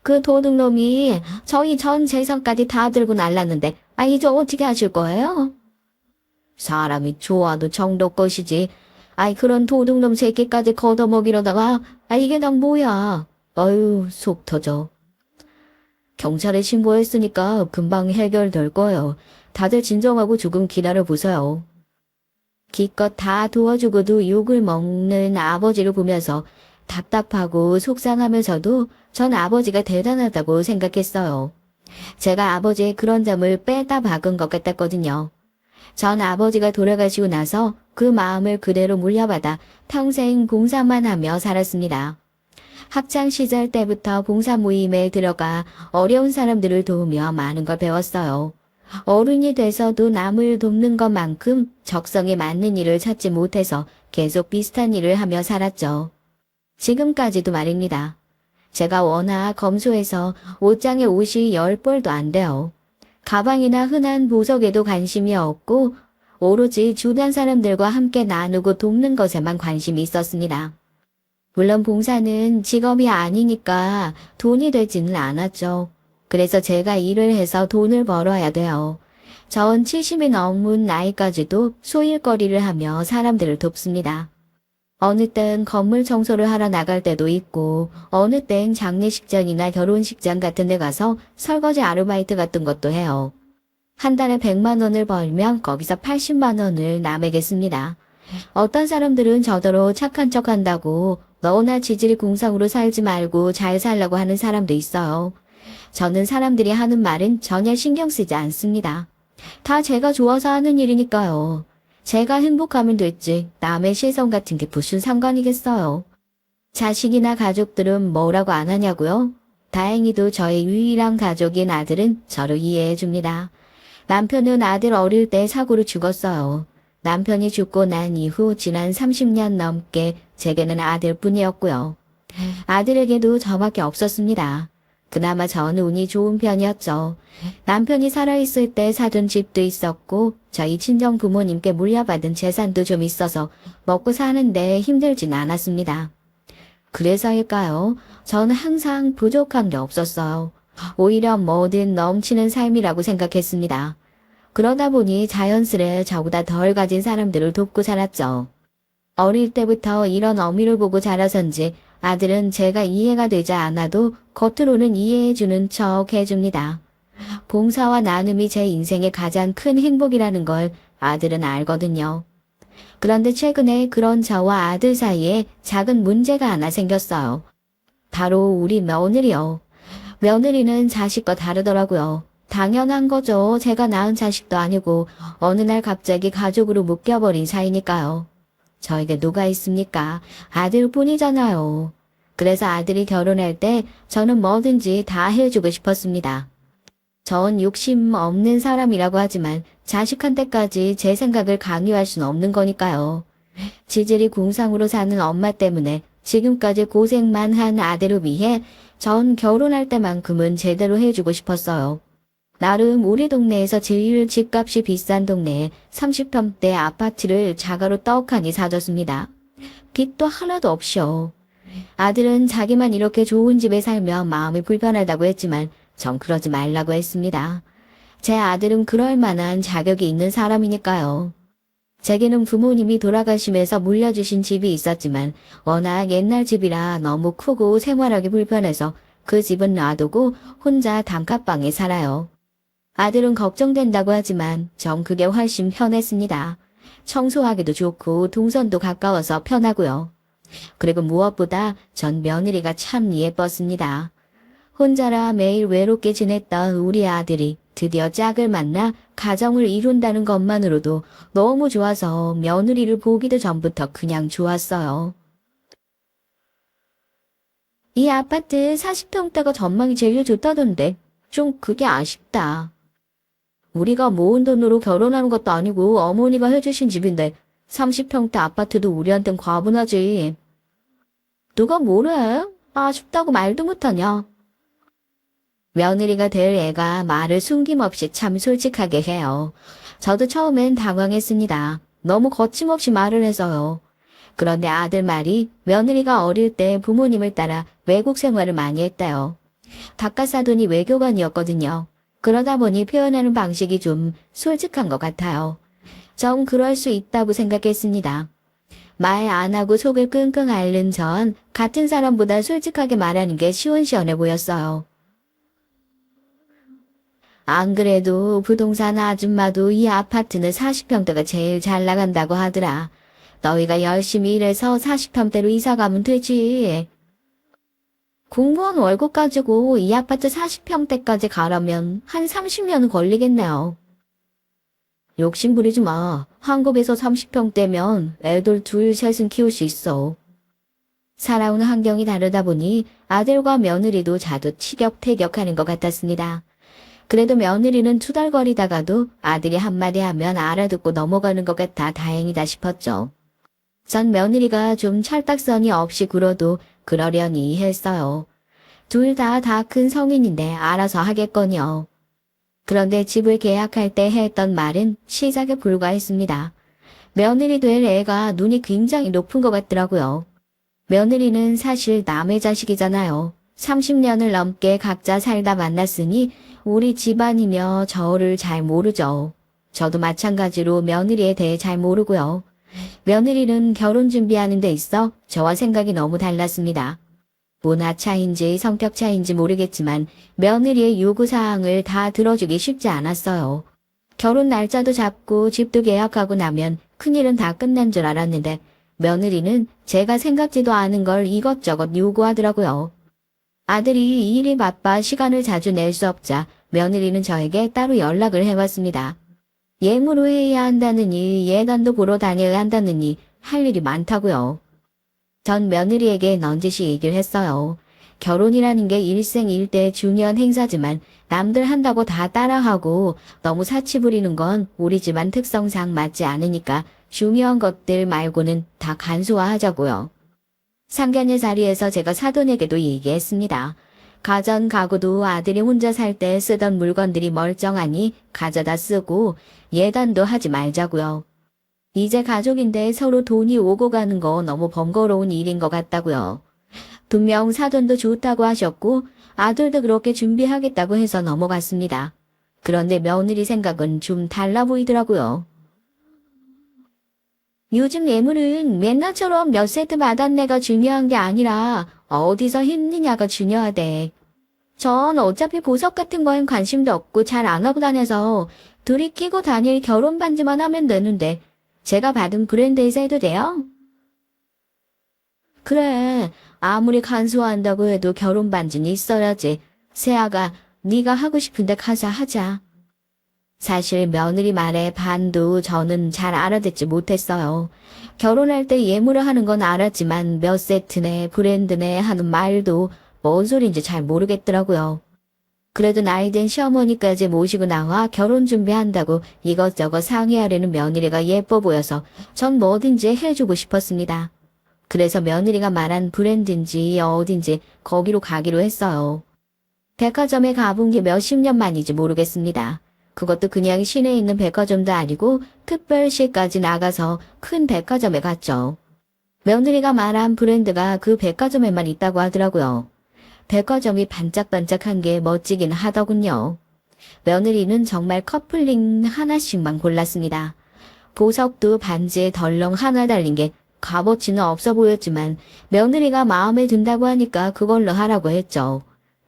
그 도둑놈이 저희 전 재산까지 다 들고 날랐는데 이제 어떻게 하실 거예요? 사람이 좋아도 정도 것이지. 그런 도둑놈 새끼까지 걷어먹이려다가 이게 다 뭐야. 어휴, 속 터져. 경찰에 신고했으니까 금방 해결될 거예요. 다들 진정하고 조금 기다려보세요. 기껏 다 도와주고도 욕을 먹는 아버지를 보면서 답답하고 속상하면서도 전 아버지가 대단하다고 생각했어요. 제가 아버지의 그런 점을 빼다 박은 것 같았거든요. 전 아버지가 돌아가시고 나서 그 마음을 그대로 물려받아 평생 봉사만 하며 살았습니다. 학창시절 때부터 봉사 모임에 들어가 어려운 사람들을 도우며 많은 걸 배웠어요. 어른이 돼서도 남을 돕는 것만큼 적성에 맞는 일을 찾지 못해서 계속 비슷한 일을 하며 살았죠. 지금까지도 말입니다. 제가 워낙 검소해서 옷장에 옷이 10벌도 안 돼요. 가방이나 흔한 보석에도 관심이 없고 오로지 주변 사람들과 함께 나누고 돕는 것에만 관심이 있었습니다. 물론 봉사는 직업이 아니니까 돈이 되지는 않았죠. 그래서 제가 일을 해서 돈을 벌어야 돼요. 전 70이 넘은 나이까지도 소일거리를 하며 사람들을 돕습니다. 어느 땐 건물 청소를 하러 나갈 때도 있고 어느 땐 장례식장이나 결혼식장 같은 데 가서 설거지 아르바이트 같은 것도 해요. 한 달에 100만 원을 벌면 거기서 80만 원을 남에게 씁니다. 어떤 사람들은 저더러 착한 척 한다고 너나 지질이 궁상으로 살지 말고 잘 살라고 하는 사람도 있어요. 저는 사람들이 하는 말은 전혀 신경 쓰지 않습니다. 다 제가 좋아서 하는 일이니까요. 제가 행복하면 됐지 남의 시선 같은 게 무슨 상관이겠어요. 자식이나 가족들은 뭐라고 안 하냐고요? 다행히도 저의 유일한 가족인 아들은 저를 이해해 줍니다. 남편은 아들 어릴 때 사고로 죽었어요. 남편이 죽고 난 이후 지난 30년 넘게 제게는 아들뿐이었고요. 아들에게도 저밖에 없었습니다. 그나마 저는 운이 좋은 편이었죠. 남편이 살아있을 때 사둔 집도 있었고 저희 친정 부모님께 물려받은 재산도 좀 있어서 먹고 사는데 힘들진 않았습니다. 그래서일까요? 저는 항상 부족한 게 없었어요. 오히려 뭐든 넘치는 삶이라고 생각했습니다. 그러다 보니 자연스레 저보다 덜 가진 사람들을 돕고 살았죠. 어릴 때부터 이런 어미를 보고 자라선지 아들은 제가 이해가 되지 않아도 겉으로는 이해해주는 척 해줍니다. 봉사와 나눔이 제 인생의 가장 큰 행복이라는 걸 아들은 알거든요. 그런데 최근에 그런 저와 아들 사이에 작은 문제가 하나 생겼어요. 바로 우리 며느리요. 며느리는 자식과 다르더라고요. 당연한 거죠. 제가 낳은 자식도 아니고 어느 날 갑자기 가족으로 묶여버린 사이니까요. 저에게 누가 있습니까? 아들뿐이잖아요. 그래서 아들이 결혼할 때 저는 뭐든지 다 해주고 싶었습니다. 전 욕심 없는 사람이라고 하지만 자식한테까지 제 생각을 강요할 순 없는 거니까요. 지질이 궁상으로 사는 엄마 때문에 지금까지 고생만 한 아들을 위해 전 결혼할 때만큼은 제대로 해주고 싶었어요. 나름 우리 동네에서 제일 집값이 비싼 동네에 30평대 아파트를 자가로 떡하니 사줬습니다. 빚도 하나도 없이요. 아들은 자기만 이렇게 좋은 집에 살면 마음이 불편하다고 했지만 전 그러지 말라고 했습니다. 제 아들은 그럴 만한 자격이 있는 사람이니까요. 제게는 부모님이 돌아가시면서 물려주신 집이 있었지만 워낙 옛날 집이라 너무 크고 생활하기 불편해서 그 집은 놔두고 혼자 단칸방에 살아요. 아들은 걱정된다고 하지만 전 그게 훨씬 편했습니다. 청소하기도 좋고 동선도 가까워서 편하고요. 그리고 무엇보다 전 며느리가 참 예뻤습니다. 혼자라 매일 외롭게 지냈던 우리 아들이 드디어 짝을 만나 가정을 이룬다는 것만으로도 너무 좋아서 며느리를 보기도 전부터 그냥 좋았어요. 이 아파트 40평대가 전망이 제일 좋다던데 좀 그게 아쉽다. 우리가 모은 돈으로 결혼하는 것도 아니고 어머니가 해주신 집인데 30평대 아파트도 우리한텐 과분하지. 누가 뭐래? 아쉽다고 말도 못하냐. 며느리가 될 애가 말을 숨김없이 참 솔직하게 해요. 저도 처음엔 당황했습니다. 너무 거침없이 말을 해서요. 그런데 아들 말이 며느리가 어릴 때 부모님을 따라 외국 생활을 많이 했대요. 바깥 사돈이 외교관이었거든요. 그러다 보니 표현하는 방식이 좀 솔직한 것 같아요. 전 그럴 수 있다고 생각했습니다. 말 안 하고 속을 끙끙 앓는 전 같은 사람보다 솔직하게 말하는 게 시원시원해 보였어요. 안 그래도 부동산 아줌마도 이 아파트는 40평대가 제일 잘 나간다고 하더라. 너희가 열심히 일해서 40평대로 이사 가면 되지. 공무원 월급 가지고 이 아파트 40평대까지 가려면 한 30년은 걸리겠네요. 욕심 부리지 마. 한국에서 30평대면 애들 둘 셋은 키울 수 있어. 살아온 환경이 다르다 보니 아들과 며느리도 자주 티격태격하는 것 같았습니다. 그래도 며느리는 투덜거리다가도 아들이 한마디 하면 알아듣고 넘어가는 것 같아 다행이다 싶었죠. 전 며느리가 좀 찰떡선이 없이 굴어도 그러려니 했어요. 둘 다 큰 성인인데 알아서 하겠거니요. 그런데 집을 계약할 때 했던 말은 시작에 불과했습니다. 며느리 될 애가 눈이 굉장히 높은 것 같더라고요. 며느리는 사실 남의 자식이잖아요. 30년을 넘게 각자 살다 만났으니 우리 집안이며 저를 잘 모르죠. 저도 마찬가지로 며느리에 대해 잘 모르고요. 며느리는 결혼 준비하는 데 있어 저와 생각이 너무 달랐습니다. 문화 차이인지 성격 차이인지 모르겠지만 며느리의 요구사항을 다 들어주기 쉽지 않았어요. 결혼 날짜도 잡고 집도 계약하고 나면 큰일은 다 끝난 줄 알았는데 며느리는 제가 생각지도 않은 걸 이것저것 요구하더라고요. 아들이 일이 바빠 시간을 자주 낼 수 없자 며느리는 저에게 따로 연락을 해왔습니다. 예물로 해야 한다느니 예단도 보러 다녀야 한다느니 할 일이 많다고요. 전 며느리에게 넌지시 얘기를 했어요. 결혼이라는 게 일생일대 중요한 행사지만 남들 한다고 다 따라하고 너무 사치 부리는 건 우리 집안 특성상 맞지 않으니까 중요한 것들 말고는 다 간소화하자고요. 상견례 자리에서 제가 사돈에게도 얘기했습니다. 가전 가구도 아들이 혼자 살 때 쓰던 물건들이 멀쩡하니 가져다 쓰고 예단도 하지 말자고요. 이제 가족인데 서로 돈이 오고 가는 거 너무 번거로운 일인 것 같다고요. 분명 사돈도 좋다고 하셨고 아들도 그렇게 준비하겠다고 해서 넘어갔습니다. 그런데 며느리 생각은 좀 달라 보이더라고요. 요즘 예물은 옛날처럼 몇 세트 받았네가 중요한 게 아니라 어디서 했느냐가 중요하대. 전 어차피 보석 같은 거엔 관심도 없고 잘 안 하고 다녀서 둘이 끼고 다닐 결혼 반지만 하면 되는데 제가 받은 브랜드에서 해도 돼요? 그래, 아무리 간소화한다고 해도 결혼 반지는 있어야지. 세아가 네가 하고 싶은데 가자 하자. 사실 며느리 말에 반도 저는 잘 알아듣지 못했어요. 결혼할 때 예물을 하는 건 알았지만 몇 세트네 브랜드네 하는 말도 뭔 소린지 잘 모르겠더라고요. 그래도 나이 든 시어머니까지 모시고 나와 결혼 준비한다고 이것저것 상의하려는 며느리가 예뻐 보여서 전 뭐든지 해주고 싶었습니다. 그래서 며느리가 말한 브랜드인지 어딘지 거기로 가기로 했어요. 백화점에 가본 게 몇십 년 만인지 모르겠습니다. 그것도 그냥 시내에 있는 백화점도 아니고 특별시까지 나가서 큰 백화점에 갔죠. 며느리가 말한 브랜드가 그 백화점에만 있다고 하더라고요. 백화점이 반짝반짝한 게 멋지긴 하더군요. 며느리는 정말 커플링 하나씩만 골랐습니다. 보석도 반지에 덜렁 하나 달린 게 값어치는 없어 보였지만 며느리가 마음에 든다고 하니까 그걸로 하라고 했죠.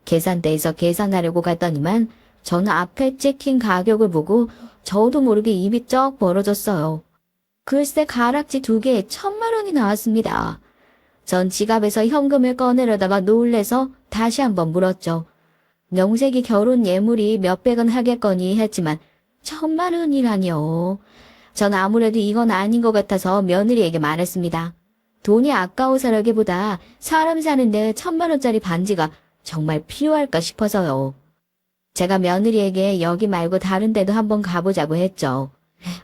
계산대에서 계산하려고 갔더니만 저는 앞에 찍힌 가격을 보고 저도 모르게 입이 쩍 벌어졌어요. 글쎄 가락지 2개에 1,000만 원이 나왔습니다. 전 지갑에서 현금을 꺼내려다가 놀래서 다시 한번 물었죠. 명색이 결혼 예물이 몇백원 하겠거니 했지만 1,000만 원이라니요. 전 아무래도 이건 아닌 것 같아서 며느리에게 말했습니다. 돈이 아까워서라기보다 사람 사는데 1,000만 원짜리 반지가 정말 필요할까 싶어서요. 제가 며느리에게 여기 말고 다른 데도 한번 가보자고 했죠.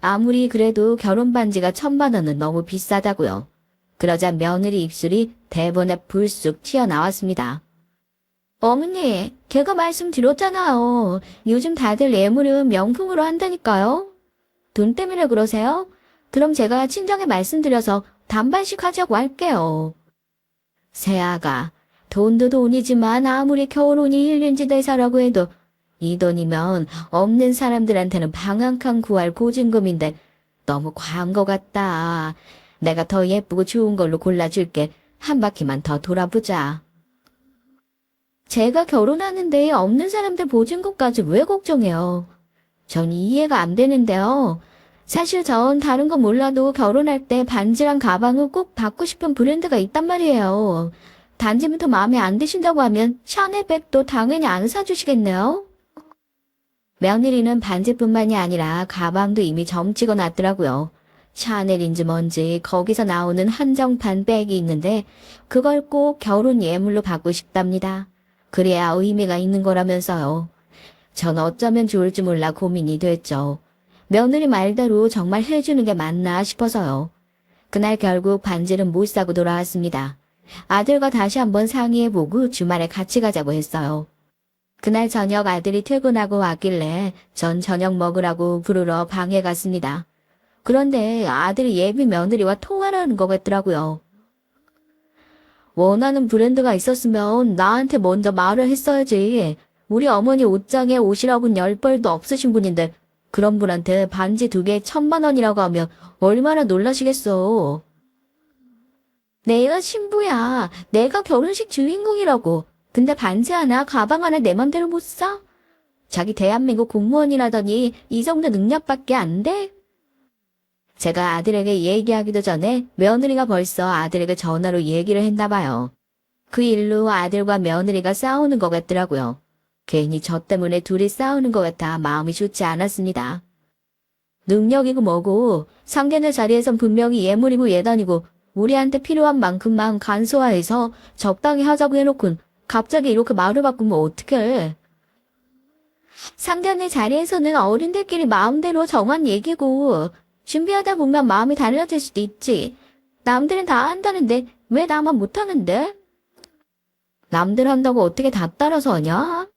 아무리 그래도 결혼 반지가 1,000만 원은 너무 비싸다고요. 그러자 며느리 입술이 대본에 불쑥 튀어나왔습니다. 어머니, 제가 말씀드렸잖아요. 요즘 다들 예물은 명품으로 한다니까요. 돈 때문에 그러세요? 그럼 제가 친정에 말씀드려서 반반씩 하자고 할게요. 세아가, 돈도 돈이지만 아무리 결혼이 1년지 대사라고 해도 이 돈이면 없는 사람들한테는 방 한 칸 구할 보증금인데 너무 과한 것 같다. 내가 더 예쁘고 좋은 걸로 골라줄게. 한 바퀴만 더 돌아보자. 제가 결혼하는데 없는 사람들 보증금까지 왜 걱정해요? 전 이해가 안 되는데요. 사실 전 다른 건 몰라도 결혼할 때 반지랑 가방을 꼭 받고 싶은 브랜드가 있단 말이에요. 단지부터 마음에 안 드신다고 하면 샤넬백도 당연히 안 사주시겠네요? 며느리는 반지뿐만이 아니라 가방도 이미 점 찍어놨더라고요. 샤넬인지 뭔지 거기서 나오는 한정판 백이 있는데 그걸 꼭 결혼 예물로 받고 싶답니다. 그래야 의미가 있는 거라면서요. 전 어쩌면 좋을지 몰라 고민이 됐죠. 며느리 말대로 정말 해주는 게 맞나 싶어서요. 그날 결국 반지는 못 사고 돌아왔습니다. 아들과 다시 한번 상의해보고 주말에 같이 가자고 했어요. 그날 저녁 아들이 퇴근하고 왔길래 전 저녁 먹으라고 부르러 방에 갔습니다. 그런데 아들이 예비 며느리와 통화를 하는 것 같더라고요. 원하는 브랜드가 있었으면 나한테 먼저 말을 했어야지. 우리 어머니 옷장에 옷이라고는 10벌도 없으신 분인데 그런 분한테 반지 2개에 1,000만 원이라고 하면 얼마나 놀라시겠어. 내가 신부야. 내가 결혼식 주인공이라고. 근데 반지 하나, 가방 하나 내 맘대로 못 사? 자기 대한민국 공무원이라더니 이 정도 능력밖에 안 돼? 제가 아들에게 얘기하기도 전에 며느리가 벌써 아들에게 전화로 얘기를 했나 봐요. 그 일로 아들과 며느리가 싸우는 것 같더라고요. 괜히 저 때문에 둘이 싸우는 것 같아 마음이 좋지 않았습니다. 능력이고 뭐고 상견례 자리에선 분명히 예물이고 예단이고 우리한테 필요한 만큼만 간소화해서 적당히 하자고 해놓고는 갑자기 이렇게 말을 바꾸면 어떡해. 상견례 자리에서는 어른들끼리 마음대로 정한 얘기고 준비하다 보면 마음이 달라질 수도 있지. 남들은 다 한다는데 왜 나만 못하는데? 남들 한다고 어떻게 다 따라서 하냐?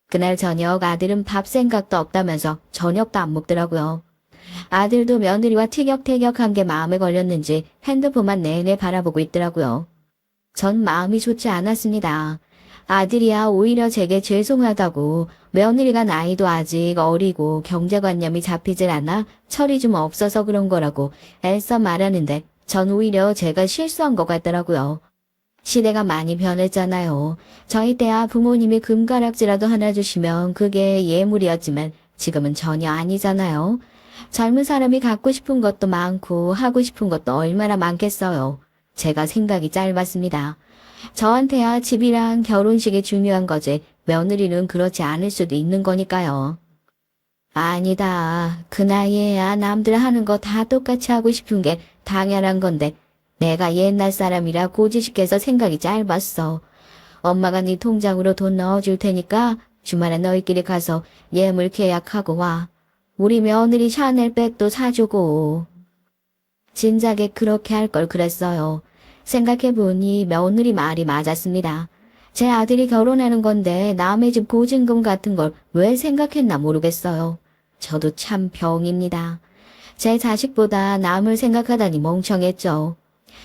그날 저녁 아들은 밥 생각도 없다면서 저녁도 안 먹더라고요. 아들도 며느리와 티격태격한 게 마음에 걸렸는지 핸드폰만 내내 바라보고 있더라고요. 전 마음이 좋지 않았습니다. 아들이야 오히려 제게 죄송하다고 며느리가 나이도 아직 어리고 경제관념이 잡히질 않아 철이 좀 없어서 그런 거라고 애써 말하는데 전 오히려 제가 실수한 것 같더라고요. 시대가 많이 변했잖아요. 저희 때야 부모님이 금가락지라도 하나 주시면 그게 예물이었지만 지금은 전혀 아니잖아요. 젊은 사람이 갖고 싶은 것도 많고 하고 싶은 것도 얼마나 많겠어요. 제가 생각이 짧았습니다. 저한테야 집이랑 결혼식이 중요한 거지 며느리는 그렇지 않을 수도 있는 거니까요. 아니다. 그 나이에야 남들 하는 거 다 똑같이 하고 싶은 게 당연한 건데 내가 옛날 사람이라 고지식해서 생각이 짧았어. 엄마가 네 통장으로 돈 넣어줄 테니까 주말에 너희끼리 가서 예물 계약하고 와. 우리 며느리 샤넬 백도 사주고. 진작에 그렇게 할 걸 그랬어요. 생각해보니 며느리 말이 맞았습니다. 제 아들이 결혼하는 건데 남의 집 보증금 같은 걸 왜 생각했나 모르겠어요. 저도 참 병입니다. 제 자식보다 남을 생각하다니 멍청했죠.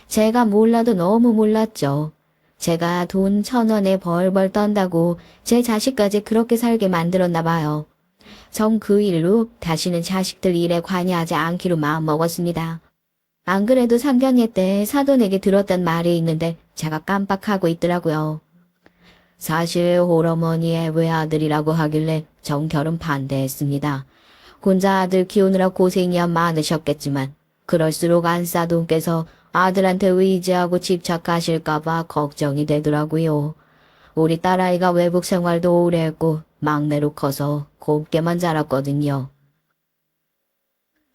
제가 몰라도 너무 몰랐죠. 제가 돈 1,000원에 벌벌 떤다고 제 자식까지 그렇게 살게 만들었나 봐요. 전 그 일로 다시는 자식들 일에 관여하지 않기로 마음먹었습니다. 안 그래도 상견례 때 사돈에게 들었단 말이 있는데 제가 깜빡하고 있더라고요. 사실 홀어머니의 외아들이라고 하길래 전 결혼 반대했습니다. 혼자 아들 키우느라 고생이 많으셨겠지만 그럴수록 안사돈께서 아들한테 의지하고 집착하실까봐 걱정이 되더라고요. 우리 딸아이가 외국 생활도 오래 했고 막내로 커서 곱게만 자랐거든요.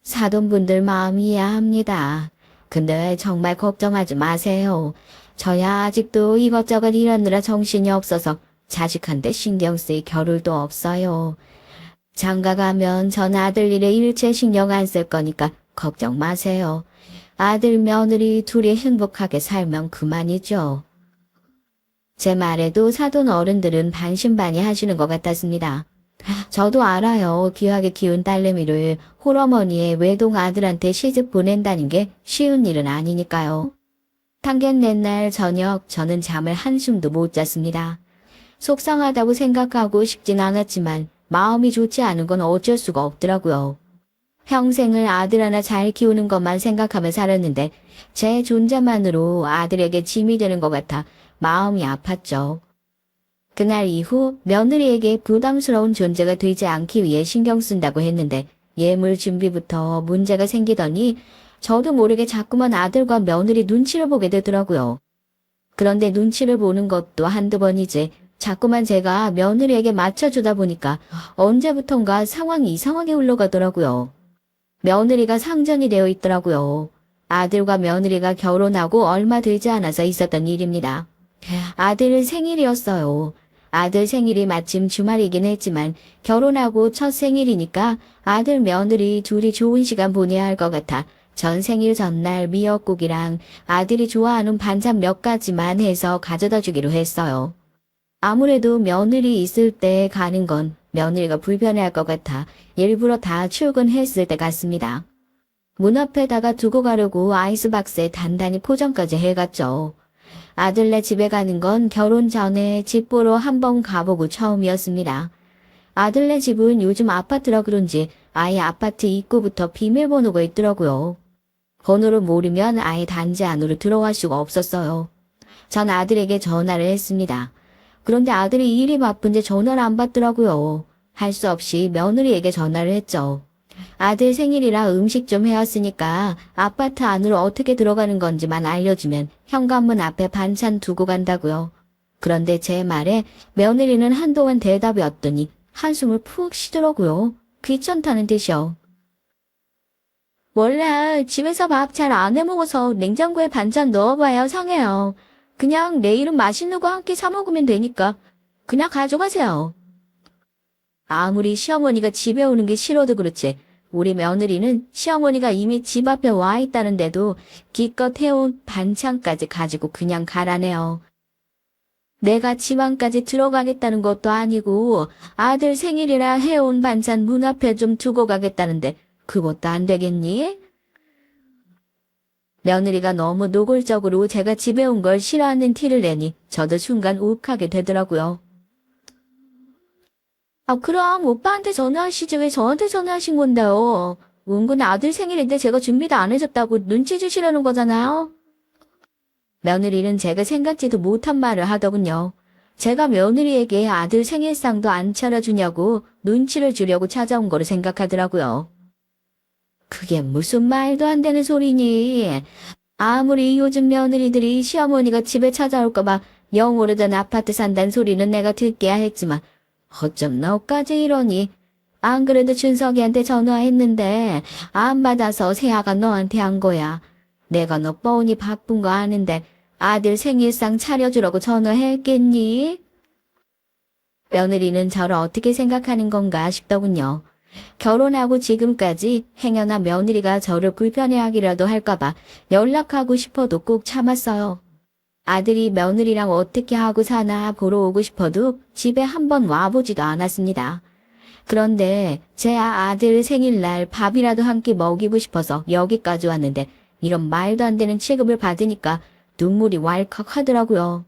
사돈분들 마음 이해합니다. 근데 정말 걱정하지 마세요. 저야 아직도 이것저것 일하느라 정신이 없어서 자식한테 신경 쓸 겨를도 없어요. 장가 가면 전 아들 일에 일체 신경 안 쓸 거니까 걱정 마세요. 아들 며느리 둘이 행복하게 살면 그만이죠. 제 말에도 사돈 어른들은 반신반의하시는 것 같았습니다. 저도 알아요. 귀하게 키운 딸내미를 홀어머니의 외동 아들한테 시집 보낸다는 게 쉬운 일은 아니니까요. 상견례 날 저녁 저는 잠을 한숨도 못 잤습니다. 속상하다고 생각하고 싶진 않았지만 마음이 좋지 않은 건 어쩔 수가 없더라고요. 평생을 아들 하나 잘 키우는 것만 생각하며 살았는데 제 존재만으로 아들에게 짐이 되는 것 같아 마음이 아팠죠. 그날 이후 며느리에게 부담스러운 존재가 되지 않기 위해 신경 쓴다고 했는데 예물 준비부터 문제가 생기더니 저도 모르게 자꾸만 아들과 며느리 눈치를 보게 되더라고요. 그런데 눈치를 보는 것도 한두 번이지 자꾸만 제가 며느리에게 맞춰주다 보니까 언제부턴가 상황이 이상하게 흘러가더라고요. 며느리가 상전이 되어 있더라고요. 아들과 며느리가 결혼하고 얼마 되지 않아서 있었던 일입니다. 아들 생일이었어요. 아들 생일이 마침 주말이긴 했지만 결혼하고 첫 생일이니까 아들 며느리 둘이 좋은 시간 보내야 할 것 같아 전 생일 전날 미역국이랑 아들이 좋아하는 반찬 몇 가지만 해서 가져다 주기로 했어요. 아무래도 며느리 있을 때 가는 건 며느리가 불편해할 것 같아 일부러 다 출근했을 때 같습니다. 문 앞에다가 두고 가려고 아이스박스에 단단히 포장까지 해갔죠. 아들네 집에 가는 건 결혼 전에 집 보러 한번 가보고 처음이었습니다. 아들네 집은 요즘 아파트라 그런지 아예 아파트 입구부터 비밀번호가 있더라고요. 번호를 모르면 아예 단지 안으로 들어갈 수가 없었어요. 전 아들에게 전화를 했습니다. 그런데 아들이 일이 바쁜데 전화를 안 받더라고요. 할 수 없이 며느리에게 전화를 했죠. 아들 생일이라 음식 좀 해왔으니까 아파트 안으로 어떻게 들어가는 건지만 알려주면 현관문 앞에 반찬 두고 간다고요. 그런데 제 말에 며느리는 한동안 대답이 없더니 한숨을 푹 쉬더라고요. 귀찮다는 듯이요. 원래 집에서 밥 잘 안 해먹어서 냉장고에 반찬 넣어봐야 상해요. 그냥 내일은 맛있는 거 한 끼 사 먹으면 되니까 그냥 가져가세요. 아무리 시어머니가 집에 오는 게 싫어도 그렇지 우리 며느리는 시어머니가 이미 집 앞에 와 있다는데도 기껏 해온 반찬까지 가지고 그냥 가라네요. 내가 지방까지 들어가겠다는 것도 아니고 아들 생일이라 해온 반찬 문 앞에 좀 두고 가겠다는데 그것도 안 되겠니? 며느리가 너무 노골적으로 제가 집에 온 걸 싫어하는 티를 내니 저도 순간 욱하게 되더라고요. 그럼 오빠한테 전화하시지 왜 저한테 전화하신 건데요? 은근 아들 생일인데 제가 준비도 안 해줬다고 눈치 주시려는 거잖아요. 며느리는 제가 생각지도 못한 말을 하더군요. 제가 며느리에게 아들 생일상도 안 차려주냐고 눈치를 주려고 찾아온 거로 생각하더라고요. 그게 무슨 말도 안 되는 소리니? 아무리 요즘 며느리들이 시어머니가 집에 찾아올까봐 영 오래된 아파트 산다는 소리는 내가 듣게야 했지만 어쩜 너까지 이러니? 안 그래도 준석이한테 전화했는데 안 받아서 세아가 너한테 한 거야. 내가 너 뻔히 바쁜 거 아는데 아들 생일상 차려주라고 전화했겠니? 며느리는 저를 어떻게 생각하는 건가 싶더군요. 결혼하고 지금까지 행여나 며느리가 저를 불편해하기라도 할까봐 연락하고 싶어도 꼭 참았어요. 아들이 며느리랑 어떻게 하고 사나 보러 오고 싶어도 집에 한번 와보지도 않았습니다. 그런데 제 아들 생일날 밥이라도 한 끼 먹이고 싶어서 여기까지 왔는데 이런 말도 안 되는 취급을 받으니까 눈물이 왈칵 하더라고요.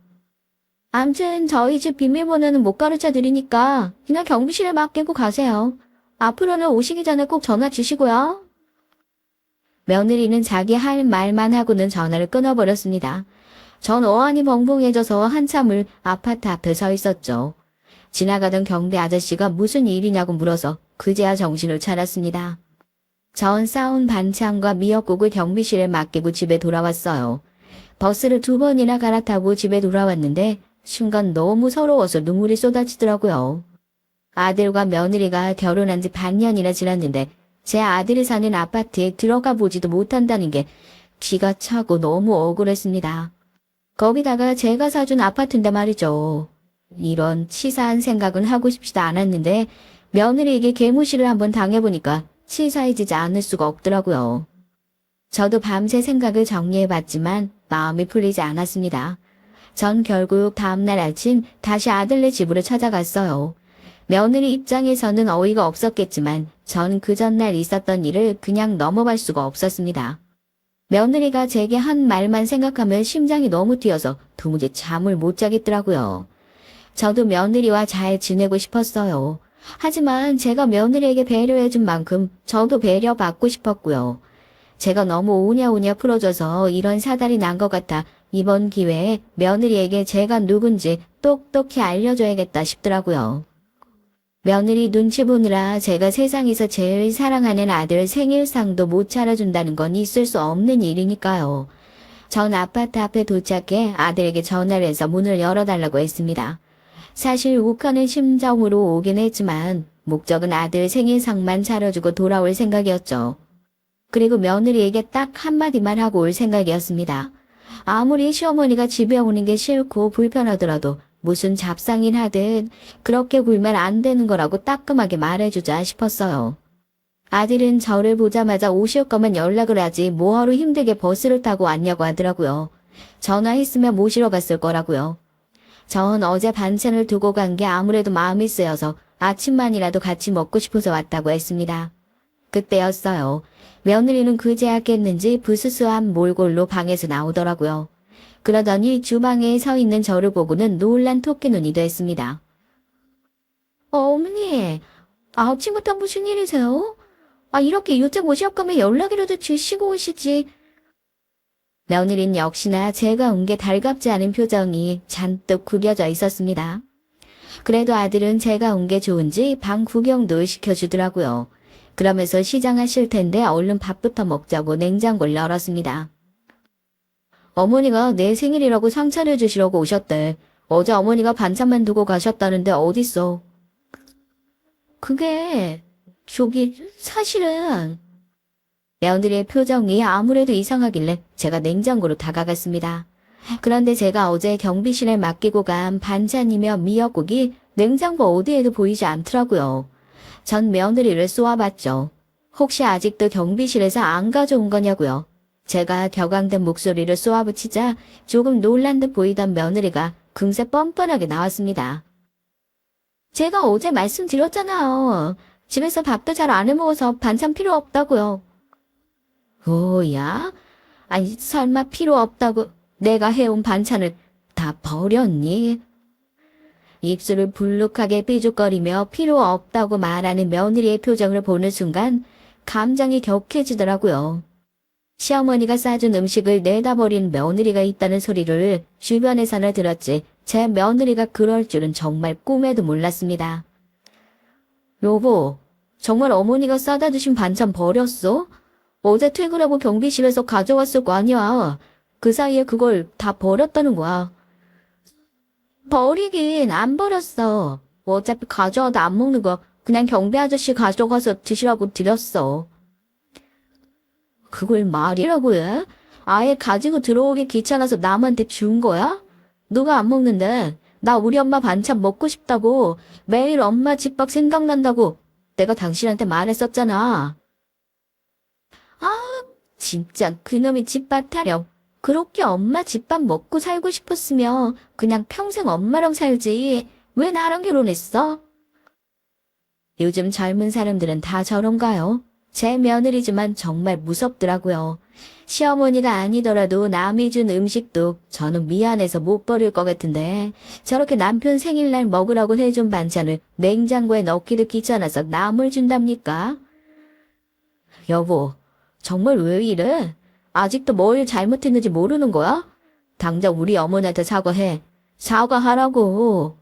암튼 저희 집 비밀번호는 못 가르쳐 드리니까 그냥 경비실에 맡기고 가세요. 앞으로는 오시기 전에 꼭 전화 주시고요. 며느리는 자기 할 말만 하고는 전화를 끊어버렸습니다. 전 어안이 벙벙해져서 한참을 아파트 앞에 서 있었죠. 지나가던 경비 아저씨가 무슨 일이냐고 물어서 그제야 정신을 차렸습니다. 전 싸운 반찬과 미역국을 경비실에 맡기고 집에 돌아왔어요. 버스를 2번이나 갈아타고 집에 돌아왔는데 순간 너무 서러워서 눈물이 쏟아지더라고요. 아들과 며느리가 결혼한 지 반년이나 지났는데 제 아들이 사는 아파트에 들어가 보지도 못한다는 게 기가 차고 너무 억울했습니다. 거기다가 제가 사준 아파트인데 말이죠. 이런 치사한 생각은 하고 싶지도 않았는데 며느리에게 개무시를 한번 당해보니까 치사해지지 않을 수가 없더라고요. 저도 밤새 생각을 정리해봤지만 마음이 풀리지 않았습니다. 전 결국 다음날 아침 다시 아들네 집으로 찾아갔어요. 며느리 입장에서는 어이가 없었겠지만 전 그 전날 있었던 일을 그냥 넘어갈 수가 없었습니다. 며느리가 제게 한 말만 생각하면 심장이 너무 뛰어서 도무지 잠을 못 자겠더라고요. 저도 며느리와 잘 지내고 싶었어요. 하지만 제가 며느리에게 배려해준 만큼 저도 배려받고 싶었고요. 제가 너무 오냐오냐 풀어줘서 이런 사달이 난 것 같아 이번 기회에 며느리에게 제가 누군지 똑똑히 알려줘야겠다 싶더라고요. 며느리 눈치 보느라 제가 세상에서 제일 사랑하는 아들 생일상도 못 차려준다는 건 있을 수 없는 일이니까요. 전 아파트 앞에 도착해 아들에게 전화를 해서 문을 열어달라고 했습니다. 사실 욱하는 심정으로 오긴 했지만 목적은 아들 생일상만 차려주고 돌아올 생각이었죠. 그리고 며느리에게 딱 한마디만 하고 올 생각이었습니다. 아무리 시어머니가 집에 오는 게 싫고 불편하더라도 무슨 잡상인 하든 그렇게 굴면 안 되는 거라고 따끔하게 말해주자 싶었어요. 아들은 저를 보자마자 오실 거면 연락을 하지 뭐하러 힘들게 버스를 타고 왔냐고 하더라고요. 전화했으면 모시러 갔을 거라고요. 전 어제 반찬을 두고 간 게 아무래도 마음이 쓰여서 아침만이라도 같이 먹고 싶어서 왔다고 했습니다. 그때였어요. 며느리는 그제야 깼는지 부스스한 몰골로 방에서 나오더라고요. 그러더니 주방에 서 있는 저를 보고는 놀란 토끼눈이 됐습니다. 어머니, 아침부터 무슨 일이세요? 이렇게 일찍 오실 거면 연락이라도 주시고 오시지. 며느리는 역시나 제가 온 게 달갑지 않은 표정이 잔뜩 구겨져 있었습니다. 그래도 아들은 제가 온 게 좋은지 방 구경도 시켜주더라고요. 그러면서 시장하실 텐데 얼른 밥부터 먹자고 냉장고를 열었습니다. 어머니가 내 생일이라고 상 차려주시려고 오셨대. 어제 어머니가 반찬만 두고 가셨다는데 어딨어? 그게 사실은 며느리의 표정이 아무래도 이상하길래 제가 냉장고로 다가갔습니다. 그런데 제가 어제 경비실에 맡기고 간 반찬이며 미역국이 냉장고 어디에도 보이지 않더라고요. 전 며느리를 쏘아봤죠. 혹시 아직도 경비실에서 안 가져온 거냐고요. 제가 격앙된 목소리를 쏘아붙이자 조금 놀란 듯 보이던 며느리가 금세 뻔뻔하게 나왔습니다. 제가 어제 말씀드렸잖아요. 집에서 밥도 잘 안 해먹어서 반찬 필요 없다고요. 오야? 아니 설마 필요 없다고 내가 해온 반찬을 다 버렸니? 입술을 불룩하게 삐죽거리며 필요 없다고 말하는 며느리의 표정을 보는 순간 감정이 격해지더라고요. 시어머니가 싸준 음식을 내다 버린 며느리가 있다는 소리를 주변에서나 들었지 제 며느리가 그럴 줄은 정말 꿈에도 몰랐습니다. 여보, 정말 어머니가 싸다 주신 반찬 버렸어? 어제 퇴근하고 경비실에서 가져왔을 거 아니야. 그 사이에 그걸 다 버렸다는 거야. 버리긴 안 버렸어. 어차피 가져와도 안 먹는 거 그냥 경비 아저씨 가져가서 드시라고 드렸어. 그걸 말이라고 해? 아예 가지고 들어오기 귀찮아서 남한테 준 거야? 누가 안 먹는데? 나 우리 엄마 반찬 먹고 싶다고 매일 엄마 집밥 생각난다고 내가 당신한테 말했었잖아. 아, 진짜 그놈이 집밥 타령. 그렇게 엄마 집밥 먹고 살고 싶었으면 그냥 평생 엄마랑 살지. 왜 나랑 결혼했어? 요즘 젊은 사람들은 다 저런가요? 제 며느리지만 정말 무섭더라고요. 시어머니가 아니더라도 남이 준 음식도 저는 미안해서 못 버릴 것 같은데 저렇게 남편 생일날 먹으라고 해준 반찬을 냉장고에 넣기도 귀찮아서 남을 준답니까? 여보, 정말 왜 이래? 아직도 뭘 잘못했는지 모르는 거야? 당장 우리 어머니한테 사과해. 사과하라고.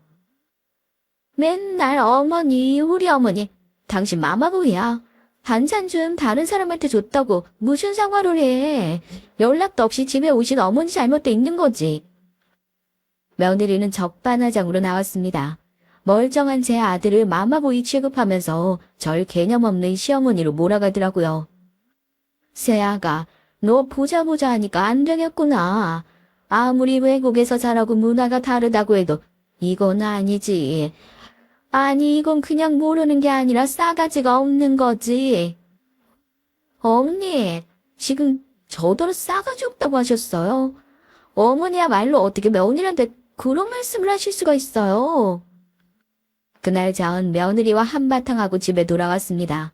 맨날 어머니, 우리 어머니. 당신 마마보이야. 반찬 좀 다른 사람한테 줬다고 무슨 사과를 해. 연락도 없이 집에 오신 어머니 잘못돼 있는 거지. 며느리는 적반하장으로 나왔습니다. 멀쩡한 제 아들을 마마보이 취급하면서 절 개념 없는 시어머니로 몰아가더라고요. 새아가 너 보자 하니까 안 되겠구나. 아무리 외국에서 자라고 문화가 다르다고 해도 이건 아니지. 아니 이건 그냥 모르는 게 아니라 싸가지가 없는 거지. 어머니, 지금 저더러 싸가지 없다고 하셨어요. 어머니야말로 어떻게 며느리한테 그런 말씀을 하실 수가 있어요. 그날 전 며느리와 한바탕 하고 집에 돌아왔습니다.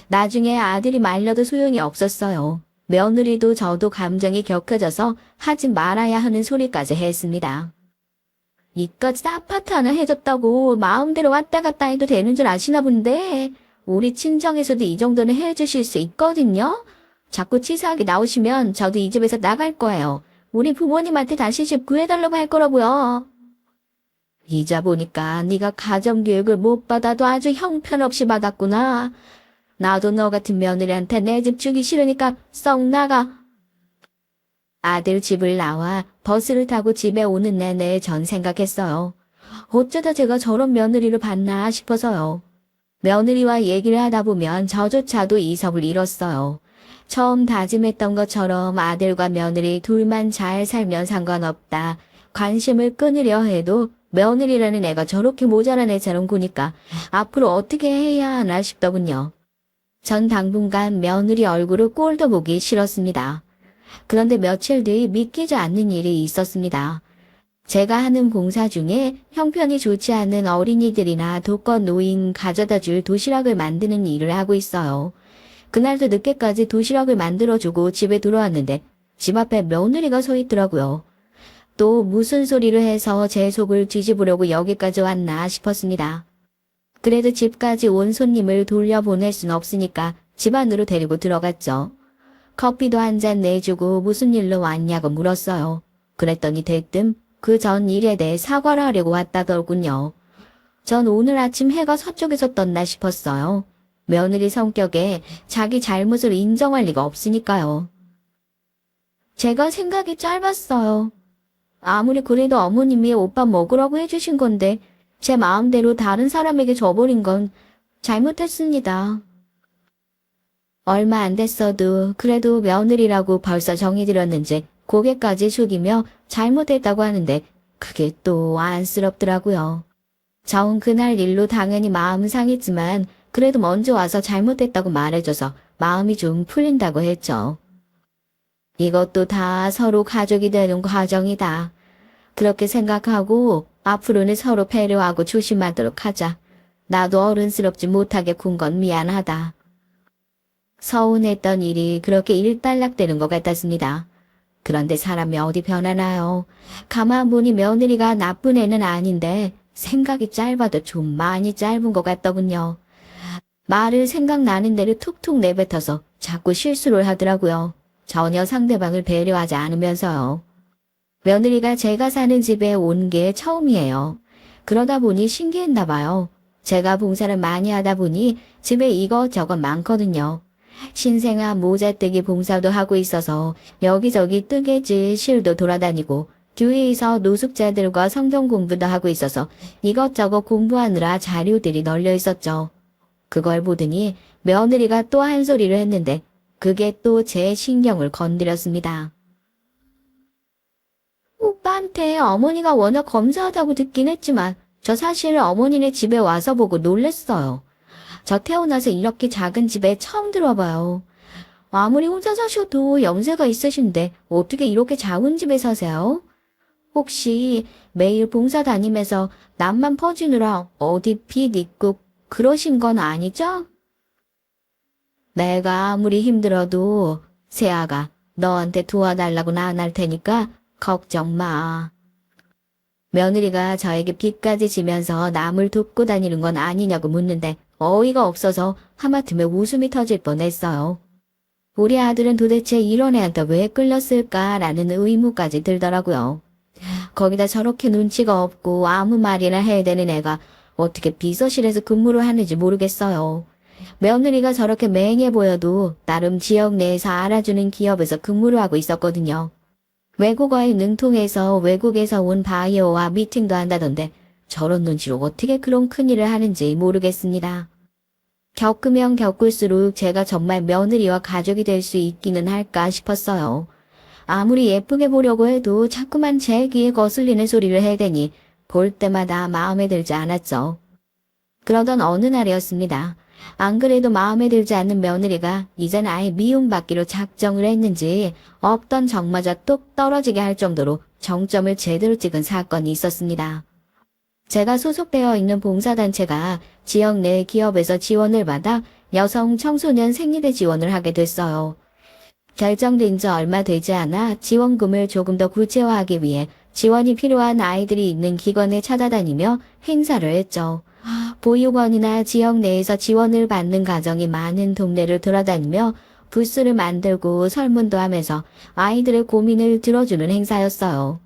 나중에 아들이 말려도 소용이 없었어요. 며느리도 저도 감정이 격해져서 하지 말아야 하는 소리까지 했습니다. 이까지 아파트 하나 해줬다고 마음대로 왔다 갔다 해도 되는 줄 아시나 본데 우리 친정에서도 이 정도는 해주실 수 있거든요. 자꾸 치사하게 나오시면 저도 이 집에서 나갈 거예요. 우리 부모님한테 다시 집 구해달라고 할 거라고요. 이자 보니까 네가 가정교육을 못 받아도 아주 형편없이 받았구나. 나도 너 같은 며느리한테 내 집 주기 싫으니까 썩 나가. 아들 집을 나와 버스를 타고 집에 오는 내내 전 생각했어요. 어쩌다 제가 저런 며느리를 받나 싶어서요. 며느리와 얘기를 하다 보면 저조차도 이성을 잃었어요. 처음 다짐했던 것처럼 아들과 며느리 둘만 잘 살면 상관없다. 관심을 끊으려 해도 며느리라는 애가 저렇게 모자란 애처럼 구니까 앞으로 어떻게 해야 하나 싶더군요. 전 당분간 며느리 얼굴을 꼴도 보기 싫었습니다. 그런데 며칠 뒤 믿기지 않는 일이 있었습니다. 제가 하는 봉사 중에 형편이 좋지 않은 어린이들이나 독거 노인 가져다 줄 도시락을 만드는 일을 하고 있어요. 그날도 늦게까지 도시락을 만들어주고 집에 들어왔는데 집 앞에 며느리가 서 있더라고요. 또 무슨 소리를 해서 제 속을 뒤집으려고 여기까지 왔나 싶었습니다. 그래도 집까지 온 손님을 돌려보낼 순 없으니까 집 안으로 데리고 들어갔죠. 커피도 한 잔 내주고 무슨 일로 왔냐고 물었어요. 그랬더니 대뜸 그 전 일에 대해 사과를 하려고 왔다더군요. 전 오늘 아침 해가 서쪽에서 떴나 싶었어요. 며느리 성격에 자기 잘못을 인정할 리가 없으니까요. 제가 생각이 짧았어요. 아무리 그래도 어머님이 오빠 먹으라고 해주신 건데 제 마음대로 다른 사람에게 줘버린 건 잘못했습니다. 얼마 안 됐어도 그래도 며느리라고 벌써 정이 들었는지 고개까지 숙이며 잘못했다고 하는데 그게 또 안쓰럽더라고요. 전 그날 일로 당연히 마음은 상했지만 그래도 먼저 와서 잘못했다고 말해줘서 마음이 좀 풀린다고 했죠. 이것도 다 서로 가족이 되는 과정이다. 그렇게 생각하고 앞으로는 서로 배려하고 조심하도록 하자. 나도 어른스럽지 못하게 군 건 미안하다. 서운했던 일이 그렇게 일단락되는 것 같았습니다. 그런데 사람이 어디 변하나요? 가만 보니 며느리가 나쁜 애는 아닌데 생각이 짧아도 좀 많이 짧은 것 같더군요. 말을 생각나는 대로 툭툭 내뱉어서 자꾸 실수를 하더라고요. 전혀 상대방을 배려하지 않으면서요. 며느리가 제가 사는 집에 온 게 처음이에요. 그러다 보니 신기했나 봐요. 제가 봉사를 많이 하다 보니 집에 이것저것 많거든요. 신생아 모자뜨기 봉사도 하고 있어서 여기저기 뜨개질 실도 돌아다니고 교회에서 노숙자들과 성경 공부도 하고 있어서 이것저것 공부하느라 자료들이 널려 있었죠. 그걸 보더니 며느리가 또 한 소리를 했는데 그게 또 제 신경을 건드렸습니다. 오빠한테 어머니가 워낙 검소하다고 듣긴 했지만 저 사실 어머니네 집에 와서 보고 놀랬어요. 저 태어나서 이렇게 작은 집에 처음 들어봐요. 아무리 혼자 사셔도 연세가 있으신데 어떻게 이렇게 작은 집에 사세요? 혹시 매일 봉사 다니면서 남만 퍼주느라 어디 빚 있고 그러신 건 아니죠? 내가 아무리 힘들어도 세아가 너한테 도와달라고는 안 할 테니까 걱정 마. 며느리가 저에게 빚까지 지면서 남을 돕고 다니는 건 아니냐고 묻는데 어이가 없어서 하마터면 웃음이 터질 뻔했어요. 우리 아들은 도대체 이런 애한테 왜 끌렸을까라는 의무까지 들더라고요. 거기다 저렇게 눈치가 없고 아무 말이나 해야 되는 애가 어떻게 비서실에서 근무를 하는지 모르겠어요. 며느리가 저렇게 맹해 보여도 나름 지역 내에서 알아주는 기업에서 근무를 하고 있었거든요. 외국어에 능통해서 외국에서 온 바이어와 미팅도 한다던데 저런 눈치로 어떻게 그런 큰일을 하는지 모르겠습니다. 겪으면 겪을수록 제가 정말 며느리와 가족이 될 수 있기는 할까 싶었어요. 아무리 예쁘게 보려고 해도 자꾸만 제 귀에 거슬리는 소리를 해대니 볼 때마다 마음에 들지 않았죠. 그러던 어느 날이었습니다. 안 그래도 마음에 들지 않는 며느리가 이젠 아예 미움받기로 작정을 했는지 없던 정마저 뚝 떨어지게 할 정도로 정점을 제대로 찍은 사건이 있었습니다. 제가 소속되어 있는 봉사단체가 지역 내 기업에서 지원을 받아 여성 청소년 생리대 지원을 하게 됐어요. 결정된 지 얼마 되지 않아 지원금을 조금 더 구체화하기 위해 지원이 필요한 아이들이 있는 기관에 찾아다니며 행사를 했죠. 보육원이나 지역 내에서 지원을 받는 가정이 많은 동네를 돌아다니며 부스를 만들고 설문도 하면서 아이들의 고민을 들어주는 행사였어요.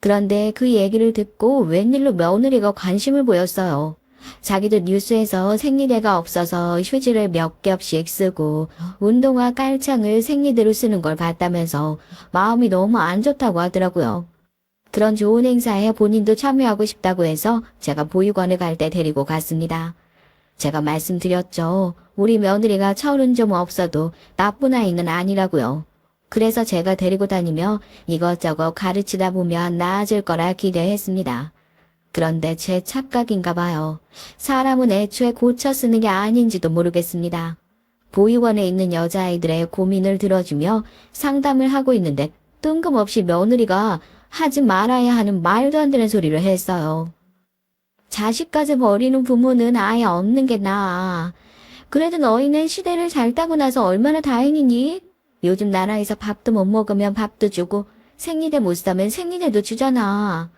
그런데 그 얘기를 듣고 웬일로 며느리가 관심을 보였어요. 자기도 뉴스에서 생리대가 없어서 휴지를 몇 겹씩 쓰고 운동화 깔창을 생리대로 쓰는 걸 봤다면서 마음이 너무 안 좋다고 하더라고요. 그런 좋은 행사에 본인도 참여하고 싶다고 해서 제가 보육원에 갈 때 데리고 갔습니다. 제가 말씀드렸죠. 우리 며느리가 철은 좀 없어도 나쁜 아이는 아니라고요. 그래서 제가 데리고 다니며 이것저것 가르치다 보면 나아질 거라 기대했습니다. 그런데 제 착각인가 봐요. 사람은 애초에 고쳐 쓰는 게 아닌지도 모르겠습니다. 보육원에 있는 여자아이들의 고민을 들어주며 상담을 하고 있는데 뜬금없이 며느리가 하지 말아야 하는 말도 안 되는 소리를 했어요. 자식까지 버리는 부모는 아예 없는 게 나아. 그래도 너희는 시대를 잘 타고 나서 얼마나 다행이니? 요즘 나라에서 밥도 못 먹으면 밥도 주고 생리대 못 사면 생리대도 주잖아.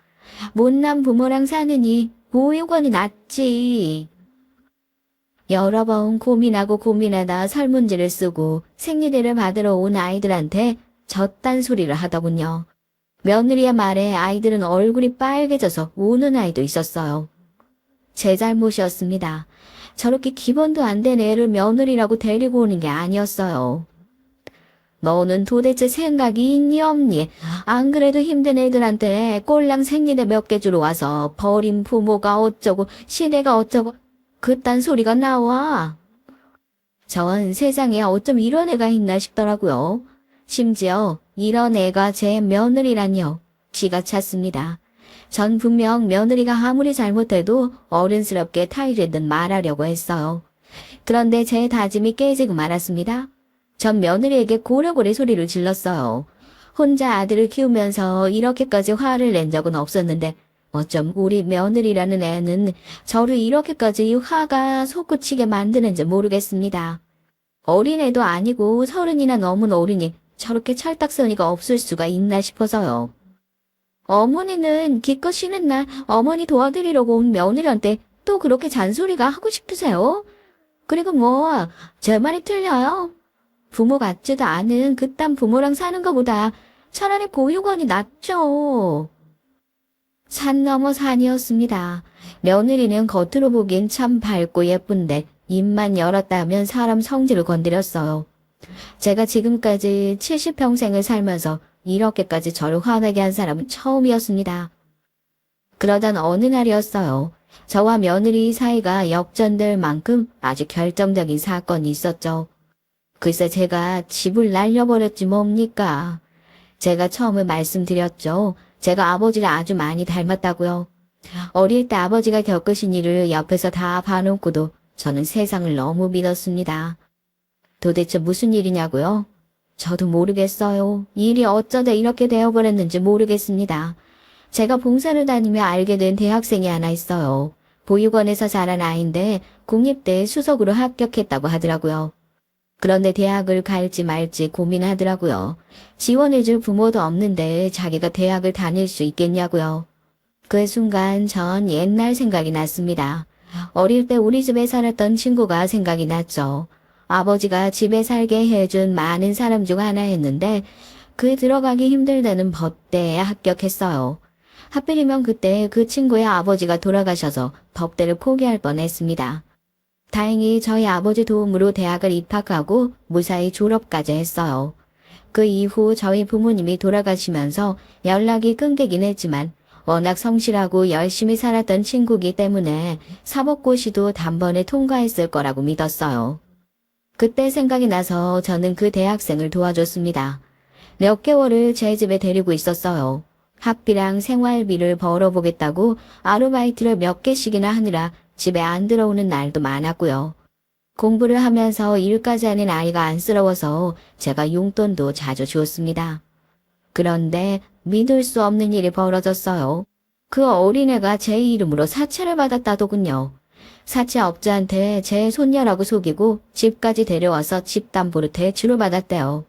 못난 부모랑 사느니 보육원이 낫지. 여러 번 고민하고 고민하다 설문지를 쓰고 생리대를 받으러 온 아이들한테 저딴 소리를 하더군요. 며느리의 말에 아이들은 얼굴이 빨개져서 우는 아이도 있었어요. 제 잘못이었습니다. 저렇게 기본도 안 된 애를 며느리라고 데리고 오는 게 아니었어요. 너는 도대체 생각이 있니 없니? 안 그래도 힘든 애들한테 꼴랑 생리대 몇 개 주러 와서 버린 부모가 어쩌고 시대가 어쩌고 그딴 소리가 나와. 전 세상에 어쩜 이런 애가 있나 싶더라고요. 심지어 이런 애가 제 며느리라니요. 기가 찼습니다. 전 분명 며느리가 아무리 잘못해도 어른스럽게 타이르듯 말하려고 했어요. 그런데 제 다짐이 깨지고 말았습니다. 전 며느리에게 고래고래 소리를 질렀어요. 혼자 아들을 키우면서 이렇게까지 화를 낸 적은 없었는데 어쩜 우리 며느리라는 애는 저를 이렇게까지 화가 솟구치게 만드는지 모르겠습니다. 어린애도 아니고 30이나 넘은 어른이 저렇게 찰떡서니가 없을 수가 있나 싶어서요. 어머니는 기껏 쉬는 날 어머니 도와드리려고 온 며느리한테 또 그렇게 잔소리가 하고 싶으세요? 그리고 뭐, 제 말이 틀려요? 부모 같지도 않은 그딴 부모랑 사는 것보다 차라리 보육원이 낫죠. 산 넘어 산이었습니다. 며느리는 겉으로 보기엔 참 밝고 예쁜데 입만 열었다면 사람 성질을 건드렸어요. 제가 지금까지 70평생을 살면서 이렇게까지 저를 화나게 한 사람은 처음이었습니다. 그러던 어느 날이었어요. 저와 며느리 사이가 역전될 만큼 아주 결정적인 사건이 있었죠. 글쎄 제가 집을 날려버렸지 뭡니까. 제가 처음에 말씀드렸죠. 제가 아버지를 아주 많이 닮았다고요. 어릴 때 아버지가 겪으신 일을 옆에서 다 봐놓고도 저는 세상을 너무 믿었습니다. 도대체 무슨 일이냐고요? 저도 모르겠어요. 일이 어쩌다 이렇게 되어버렸는지 모르겠습니다. 제가 봉사를 다니며 알게 된 대학생이 하나 있어요. 보육원에서 자란 아이인데 국립대에 수석으로 합격했다고 하더라고요. 그런데 대학을 갈지 말지 고민하더라고요. 지원해줄 부모도 없는데 자기가 대학을 다닐 수 있겠냐고요. 그 순간 전 옛날 생각이 났습니다. 어릴 때 우리 집에 살았던 친구가 생각이 났죠. 아버지가 집에 살게 해준 많은 사람 중 하나였는데 그 들어가기 힘들다는 법대에 합격했어요. 하필이면 그때 그 친구의 아버지가 돌아가셔서 법대를 포기할 뻔했습니다. 다행히 저희 아버지 도움으로 대학을 입학하고 무사히 졸업까지 했어요. 그 이후 저희 부모님이 돌아가시면서 연락이 끊기긴 했지만 워낙 성실하고 열심히 살았던 친구기 때문에 사법고시도 단번에 통과했을 거라고 믿었어요. 그때 생각이 나서 저는 그 대학생을 도와줬습니다. 몇 개월을 제 집에 데리고 있었어요. 학비랑 생활비를 벌어보겠다고 아르바이트를 몇 개씩이나 하느라 집에 안 들어오는 날도 많았고요. 공부를 하면서 일까지 하는 아이가 안쓰러워서 제가 용돈도 자주 주었습니다. 그런데 믿을 수 없는 일이 벌어졌어요. 그 어린애가 제 이름으로 사채를 받았다더군요. 사채업자한테 제 손녀라고 속이고 집까지 데려와서 집담보로 대출을 받았대요.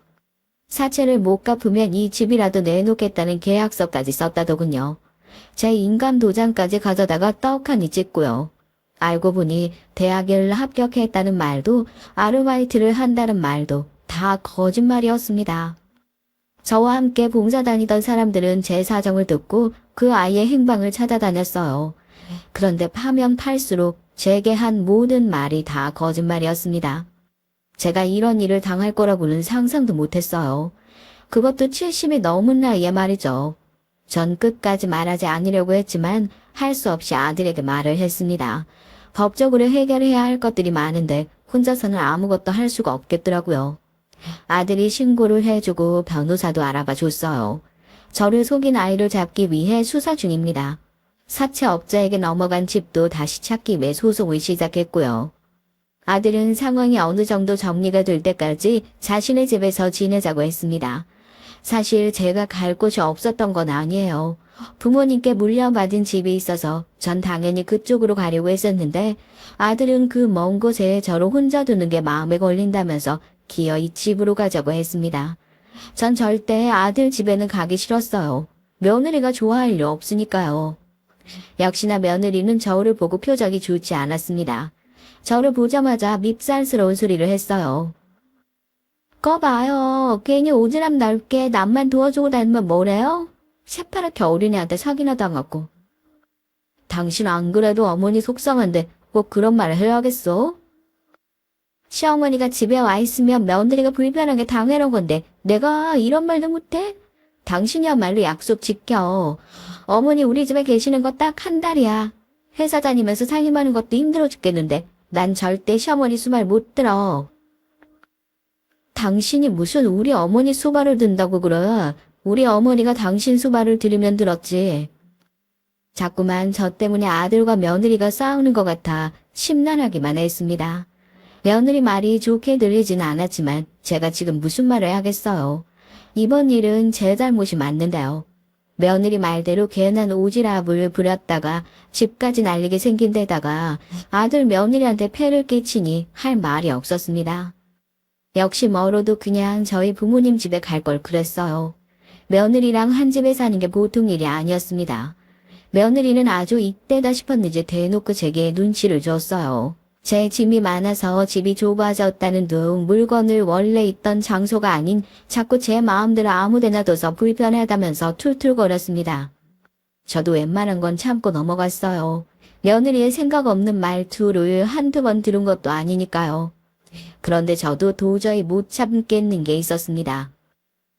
사채를 못 갚으면 이 집이라도 내놓겠다는 계약서까지 썼다더군요. 제 인감 도장까지 가져다가 떡하니 찍고요. 알고 보니 대학을 합격했다는 말도 아르바이트를 한다는 말도 다 거짓말이었습니다. 저와 함께 봉사 다니던 사람들은 제 사정을 듣고 그 아이의 행방을 찾아다녔어요. 그런데 파면 팔수록 제게 한 모든 말이 다 거짓말이었습니다. 제가 이런 일을 당할 거라고는 상상도 못했어요. 그것도 70이 넘은 나이에 말이죠. 전 끝까지 말하지 않으려고 했지만 할 수 없이 아들에게 말을 했습니다. 법적으로 해결해야 할 것들이 많은데 혼자서는 아무것도 할 수가 없겠더라고요. 아들이 신고를 해주고 변호사도 알아봐 줬어요. 저를 속인 아이를 잡기 위해 수사 중입니다. 사채업자에게 넘어간 집도 다시 찾기 위해 소송을 시작했고요. 아들은 상황이 어느 정도 정리가 될 때까지 자신의 집에서 지내자고 했습니다. 사실 제가 갈 곳이 없었던 건 아니에요. 부모님께 물려받은 집이 있어서 전 당연히 그쪽으로 가려고 했었는데 아들은 그 먼 곳에 저를 혼자 두는 게 마음에 걸린다면서 기어이 집으로 가자고 했습니다. 전 절대 아들 집에는 가기 싫었어요. 며느리가 좋아할 일 없으니까요. 역시나 며느리는 저를 보고 표정이 좋지 않았습니다. 저를 보자마자 밉살스러운 소리를 했어요. 거 봐요. 괜히 오지랖 넓게 남만 도와주고 다니면 뭐래요? 새파랗게 어린애한테 사기나 당하고. 당신 안 그래도 어머니 속상한데 꼭 그런 말을 해야겠어? 시어머니가 집에 와 있으면 며느리가 불편하게 당해놓은 건데 내가 이런 말도 못해? 당신이야말로 약속 지켜. 어머니 우리 집에 계시는 거 딱 한 달이야. 회사 다니면서 살림하는 것도 힘들어 죽겠는데 난 절대 시어머니 수말 못 들어. 당신이 무슨 우리 어머니 수발을 든다고 그래. 우리 어머니가 당신 수발을 들으면 들었지. 자꾸만 저 때문에 아들과 며느리가 싸우는 것 같아 심란하기만 했습니다. 며느리 말이 좋게 들리진 않았지만 제가 지금 무슨 말을 하겠어요. 이번 일은 제 잘못이 맞는데요. 며느리 말대로 괜한 오지랖을 부렸다가 집까지 날리게 생긴 데다가 아들 며느리한테 폐를 끼치니 할 말이 없었습니다. 역시 멀어도 그냥 저희 부모님 집에 갈 걸 그랬어요. 며느리랑 한 집에 사는 게 보통 일이 아니었습니다. 며느리는 아주 이때다 싶었는지 대놓고 제게 눈치를 줬어요. 제 짐이 많아서 집이 좁아졌다는 둥 물건을 원래 있던 장소가 아닌 자꾸 제 마음대로 아무데나 둬서 불편하다면서 툴툴거렸습니다. 저도 웬만한 건 참고 넘어갔어요. 며느리의 생각 없는 말투를 한두 번 들은 것도 아니니까요. 그런데 저도 도저히 못 참겠는 게 있었습니다.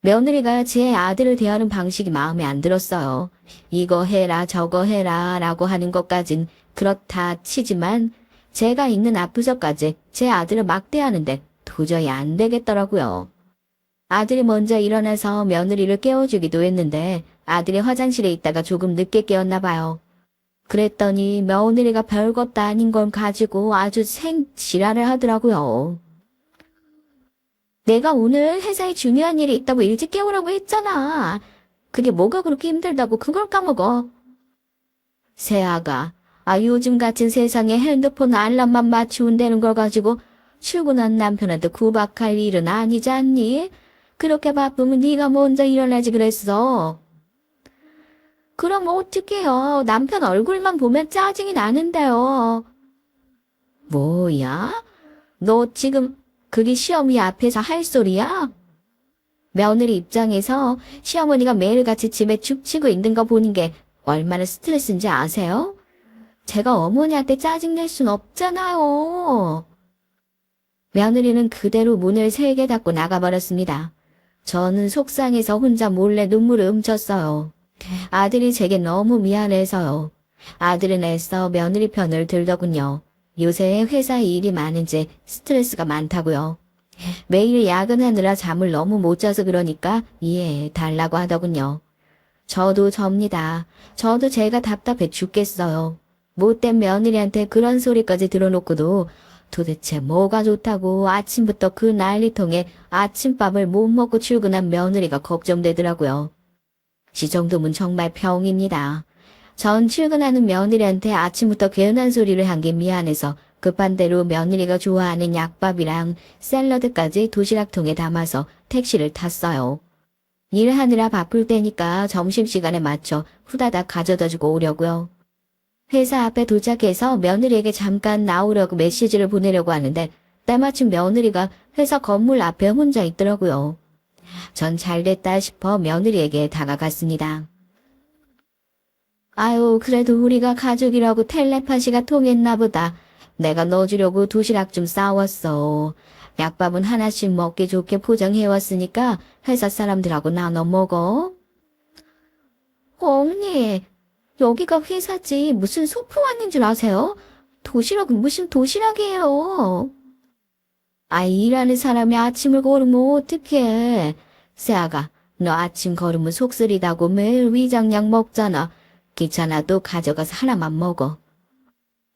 며느리가 제 아들을 대하는 방식이 마음에 안 들었어요. 이거 해라 저거 해라 라고 하는 것까진 그렇다 치지만 제가 있는 앞부서까지 제 아들을 막대하는데 도저히 안 되겠더라고요. 아들이 먼저 일어나서 며느리를 깨워주기도 했는데 아들이 화장실에 있다가 조금 늦게 깨었나 봐요. 그랬더니 며느리가 별것도 아닌 걸 가지고 아주 생지랄을 하더라고요. 내가 오늘 회사에 중요한 일이 있다고 일찍 깨우라고 했잖아. 그게 뭐가 그렇게 힘들다고 그걸 까먹어. 새아가, 요즘 같은 세상에 핸드폰 알람만 맞추는다는 걸 가지고 출근한 남편한테 구박할 일은 아니지 않니? 그렇게 바쁘면 네가 먼저 일어나지 그랬어. 그럼 어떡해요. 남편 얼굴만 보면 짜증이 나는데요. 뭐야? 너 지금 그게 시어머니 앞에서 할 소리야? 며느리 입장에서 시어머니가 매일같이 집에 축치고 있는 거 보는 게 얼마나 스트레스인지 아세요? 제가 어머니한테 짜증낼 순 없잖아요. 며느리는 그대로 문을 세게 닫고 나가버렸습니다. 저는 속상해서 혼자 몰래 눈물을 훔쳤어요. 아들이 제게 너무 미안해서요. 아들은 애써 며느리 편을 들더군요. 요새 회사에 일이 많은지 스트레스가 많다고요. 매일 야근하느라 잠을 너무 못 자서 그러니까 이해해 달라고 하더군요. 저도 접니다. 저도 제가 답답해 죽겠어요. 못된 며느리한테 그런 소리까지 들어놓고도 도대체 뭐가 좋다고 아침부터 그 난리통에 아침밥을 못 먹고 출근한 며느리가 걱정되더라고요. 이 정도면 정말 병입니다. 전 출근하는 며느리한테 아침부터 괜한 소리를 한 게 미안해서 급한 대로 며느리가 좋아하는 약밥이랑 샐러드까지 도시락통에 담아서 택시를 탔어요. 일하느라 바쁠 때니까 점심시간에 맞춰 후다닥 가져다주고 오려고요. 회사 앞에 도착해서 며느리에게 잠깐 나오려고 메시지를 보내려고 하는데 때마침 며느리가 회사 건물 앞에 혼자 있더라고요. 전 잘됐다 싶어 며느리에게 다가갔습니다. 아유, 그래도 우리가 가족이라고 텔레파시가 통했나 보다. 내가 넣어주려고 도시락 좀 싸웠어. 약밥은 하나씩 먹기 좋게 포장해왔으니까 회사 사람들하고 나눠 먹어. 언니, 여기가 회사지 무슨 소풍하는 줄 아세요? 도시락은 무슨 도시락이에요. 일하는 사람이 아침을 거르면 어떡해. 새아가, 너 아침 거르면 속쓰리다고 매일 위장약 먹잖아. 귀찮아도 가져가서 하나만 먹어.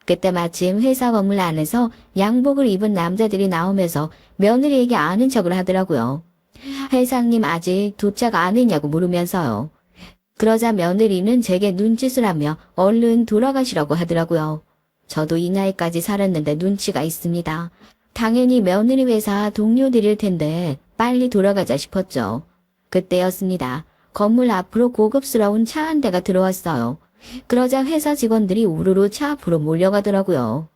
그때 마침 회사 건물 안에서 양복을 입은 남자들이 나오면서 며느리에게 아는 척을 하더라고요. 회장님 아직 도착 안 했냐고 물으면서요. 그러자 며느리는 제게 눈짓을 하며 얼른 돌아가시라고 하더라고요. 저도 이 나이까지 살았는데 눈치가 있습니다. 당연히 며느리 회사 동료들일 텐데 빨리 돌아가자 싶었죠. 그때였습니다. 건물 앞으로 고급스러운 차 한 대가 들어왔어요. 그러자 회사 직원들이 우르르 차 앞으로 몰려가더라고요.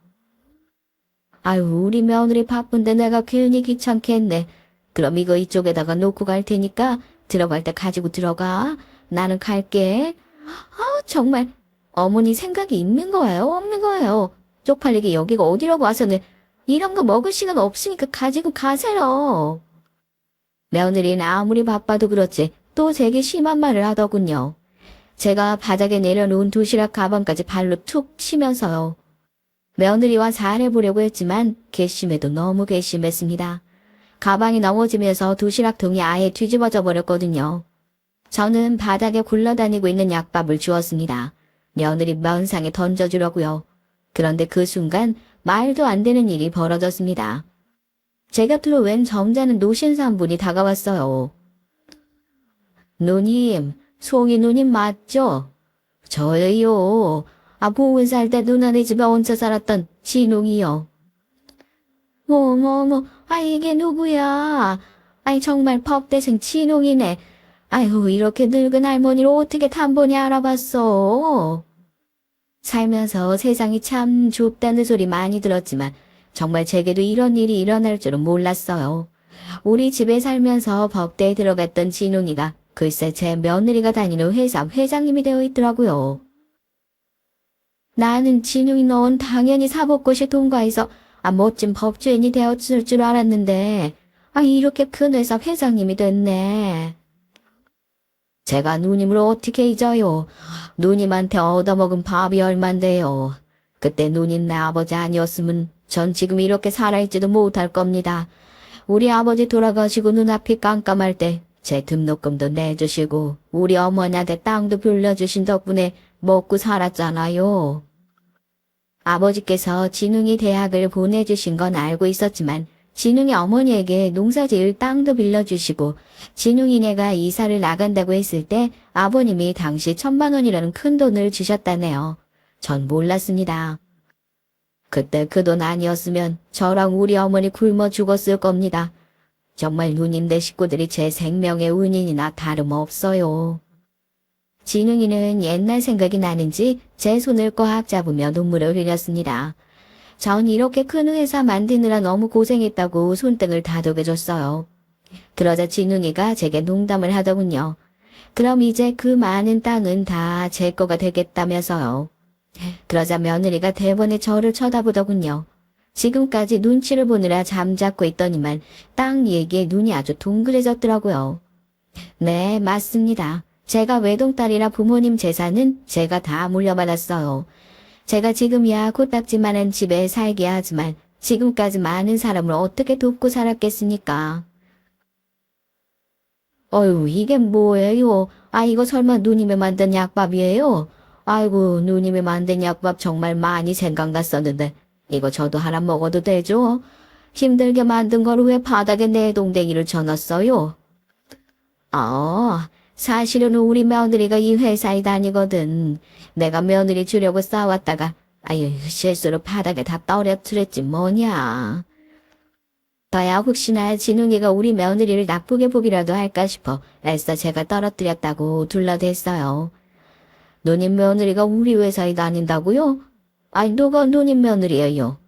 아유, 우리 며느리 바쁜데 내가 괜히 귀찮게 했네. 그럼 이거 이쪽에다가 놓고 갈 테니까 들어갈 때 가지고 들어가. 나는 갈게. 정말 어머니 생각이 있는 거예요? 없는 거예요? 쪽팔리게 여기가 어디라고 와서는 이런 거 먹을 시간 없으니까 가지고 가세요. 며느리는 아무리 바빠도 그렇지 또 제게 심한 말을 하더군요. 제가 바닥에 내려놓은 도시락 가방까지 발로 툭 치면서요. 며느리와 잘해보려고 했지만 괘씸해도 너무 괘씸했습니다. 가방이 넘어지면서 도시락통이 아예 뒤집어져 버렸거든요. 저는 바닥에 굴러다니고 있는 약밥을 주었습니다. 며느리 면상에 던져주려고요. 그런데 그 순간 말도 안 되는 일이 벌어졌습니다. 제 곁으로 웬 점잖은 노신사 한 분이 다가왔어요. 누님, 송이 누님 맞죠? 저예요. 보은 살 때 누나네 집에 얹혀 살았던 진웅이요. 어머, 이게 누구야? 정말 법대생 진웅이네. 아유, 이렇게 늙은 할머니를 어떻게 단번에 알아봤어? 살면서 세상이 참 좁다는 소리 많이 들었지만 정말 제게도 이런 일이 일어날 줄은 몰랐어요. 우리 집에 살면서 법대에 들어갔던 진웅이가 글쎄 제 며느리가 다니는 회사 회장님이 되어 있더라고요. 나는 진웅이 넌 당연히 사법고시 통과해서 멋진 법조인이 되었을 줄 알았는데 이렇게 큰 회사 회장님이 됐네. 제가 누님을 어떻게 잊어요. 누님한테 얻어먹은 밥이 얼만데요. 그때 누님 내 아버지 아니었으면 전 지금 이렇게 살아있지도 못할 겁니다. 우리 아버지 돌아가시고 눈앞이 깜깜할 때 제 등록금도 내주시고 우리 어머니한테 땅도 빌려주신 덕분에 먹고 살았잖아요. 아버지께서 진웅이 대학을 보내주신 건 알고 있었지만 진웅이 어머니에게 농사지을 땅도 빌려주시고 진웅이네가 이사를 나간다고 했을 때 아버님이 당시 1,000만 원이라는 큰 돈을 주셨다네요. 전 몰랐습니다. 그때 그 돈 아니었으면 저랑 우리 어머니 굶어 죽었을 겁니다. 정말 누님 내 식구들이 제 생명의 은인이나 다름없어요. 진웅이는 옛날 생각이 나는지 제 손을 꽉 잡으며 눈물을 흘렸습니다. 전 이렇게 큰 회사 만드느라 너무 고생했다고 손등을 다독여줬어요. 그러자 진웅이가 제게 농담을 하더군요. 그럼 이제 그 많은 땅은 다 제 거가 되겠다면서요. 그러자 며느리가 대번에 저를 쳐다보더군요. 지금까지 눈치를 보느라 잠잡고 있더니만 땅 얘기에 눈이 아주 동그래졌더라고요. 네, 맞습니다. 제가 외동딸이라 부모님 재산은 제가 다 물려받았어요. 제가 지금이야 코딱지만한 집에 살게 하지만 지금까지 많은 사람을 어떻게 돕고 살았겠습니까? 어휴, 이게 뭐예요? 이거 설마 누님이 만든 약밥이에요? 아이고, 누님이 만든 약밥 정말 많이 생각났었는데 이거 저도 하나 먹어도 되죠? 힘들게 만든 걸 왜 바닥에 내 동댕이를 쳐놨어요? 사실은 우리 며느리가 이 회사에 다니거든. 내가 며느리 주려고 싸웠다가 실수로 바닥에 다 떨어뜨렸지 뭐냐. 더야 혹시나 진웅이가 우리 며느리를 나쁘게 보기라도 할까 싶어 애써 제가 떨어뜨렸다고 둘러댔어요. 누님 며느리가 우리 회사에 다닌다고요? 누가 누님 며느리예요?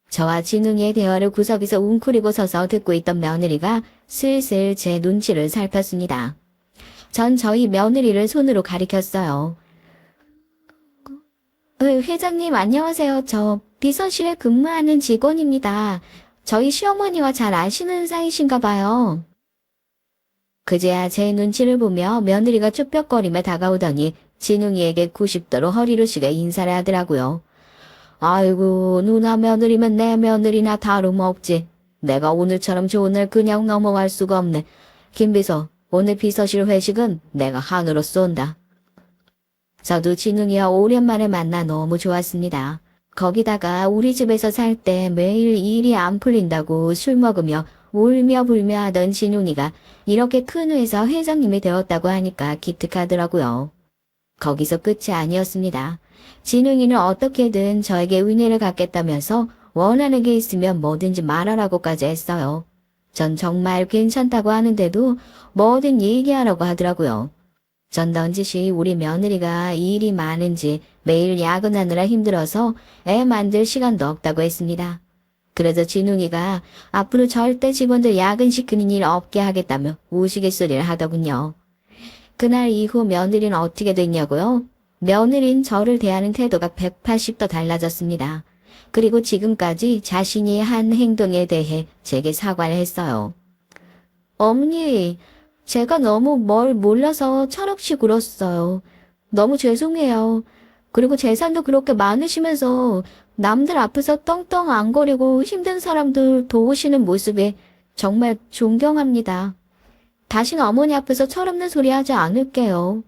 저와 진웅이의 대화를 구석에서 웅크리고 서서 듣고 있던 며느리가 슬슬 제 눈치를 살폈습니다. 전 저희 며느리를 손으로 가리켰어요. 회장님 안녕하세요. 저 비서실에 근무하는 직원입니다. 저희 시어머니와 잘 아시는 사이신가 봐요. 그제야 제 눈치를 보며 며느리가 쭈뼛거리며 다가오더니 진웅이에게 90도로 허리를 숙여 인사를 하더라고요. 아이고 누나 며느리면 내 며느리나 다름없지. 내가 오늘처럼 좋은 날 그냥 넘어갈 수가 없네. 김비서 오늘 비서실 회식은 내가 한우로 쏜다. 저도 진웅이와 오랜만에 만나 너무 좋았습니다. 거기다가 우리 집에서 살 때 매일 일이 안 풀린다고 술 먹으며 울며 불며 하던 진웅이가 이렇게 큰 회사 회장님이 되었다고 하니까 기특하더라고요. 거기서 끝이 아니었습니다. 진웅이는 어떻게든 저에게 은혜를 갚겠다면서 원하는 게 있으면 뭐든지 말하라고까지 했어요. 전 정말 괜찮다고 하는데도 뭐든 얘기하라고 하더라고요. 전 넌지시 우리 며느리가 일이 많은지 매일 야근하느라 힘들어서 애 만들 시간도 없다고 했습니다. 그래서 진웅이가 앞으로 절대 직원들 야근시키는 일 없게 하겠다며 우스갯소리를 하더군요. 그날 이후 며느리는 어떻게 됐냐고요? 며느린 저를 대하는 태도가 180도 달라졌습니다. 그리고 지금까지 자신이 한 행동에 대해 제게 사과를 했어요. 어머니, 제가 너무 뭘 몰라서 철없이 굴었어요. 너무 죄송해요. 그리고 재산도 그렇게 많으시면서 남들 앞에서 떵떵 앙거리고 힘든 사람들 도우시는 모습에 정말 존경합니다. 다신 어머니 앞에서 철없는 소리 하지 않을게요.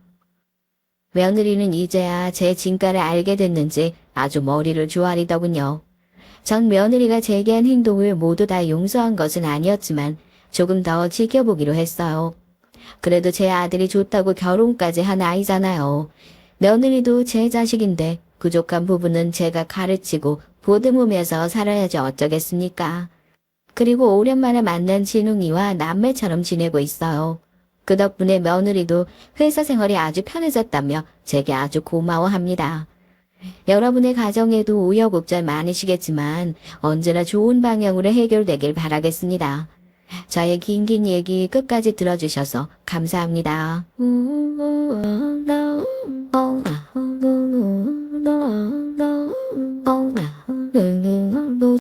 며느리는 이제야 제 진가를 알게 됐는지 아주 머리를 조아리더군요. 전 며느리가 제게 한 행동을 모두 다 용서한 것은 아니었지만 조금 더 지켜보기로 했어요. 그래도 제 아들이 좋다고 결혼까지 한 아이잖아요. 며느리도 제 자식인데 부족한 부분은 제가 가르치고 보듬으면서 살아야지 어쩌겠습니까. 그리고 오랜만에 만난 진웅이와 남매처럼 지내고 있어요. 그 덕분에 며느리도 회사 생활이 아주 편해졌다며 제게 아주 고마워합니다. 여러분의 가정에도 우여곡절 많으시겠지만 언제나 좋은 방향으로 해결되길 바라겠습니다. 저의 긴긴 얘기 끝까지 들어주셔서 감사합니다.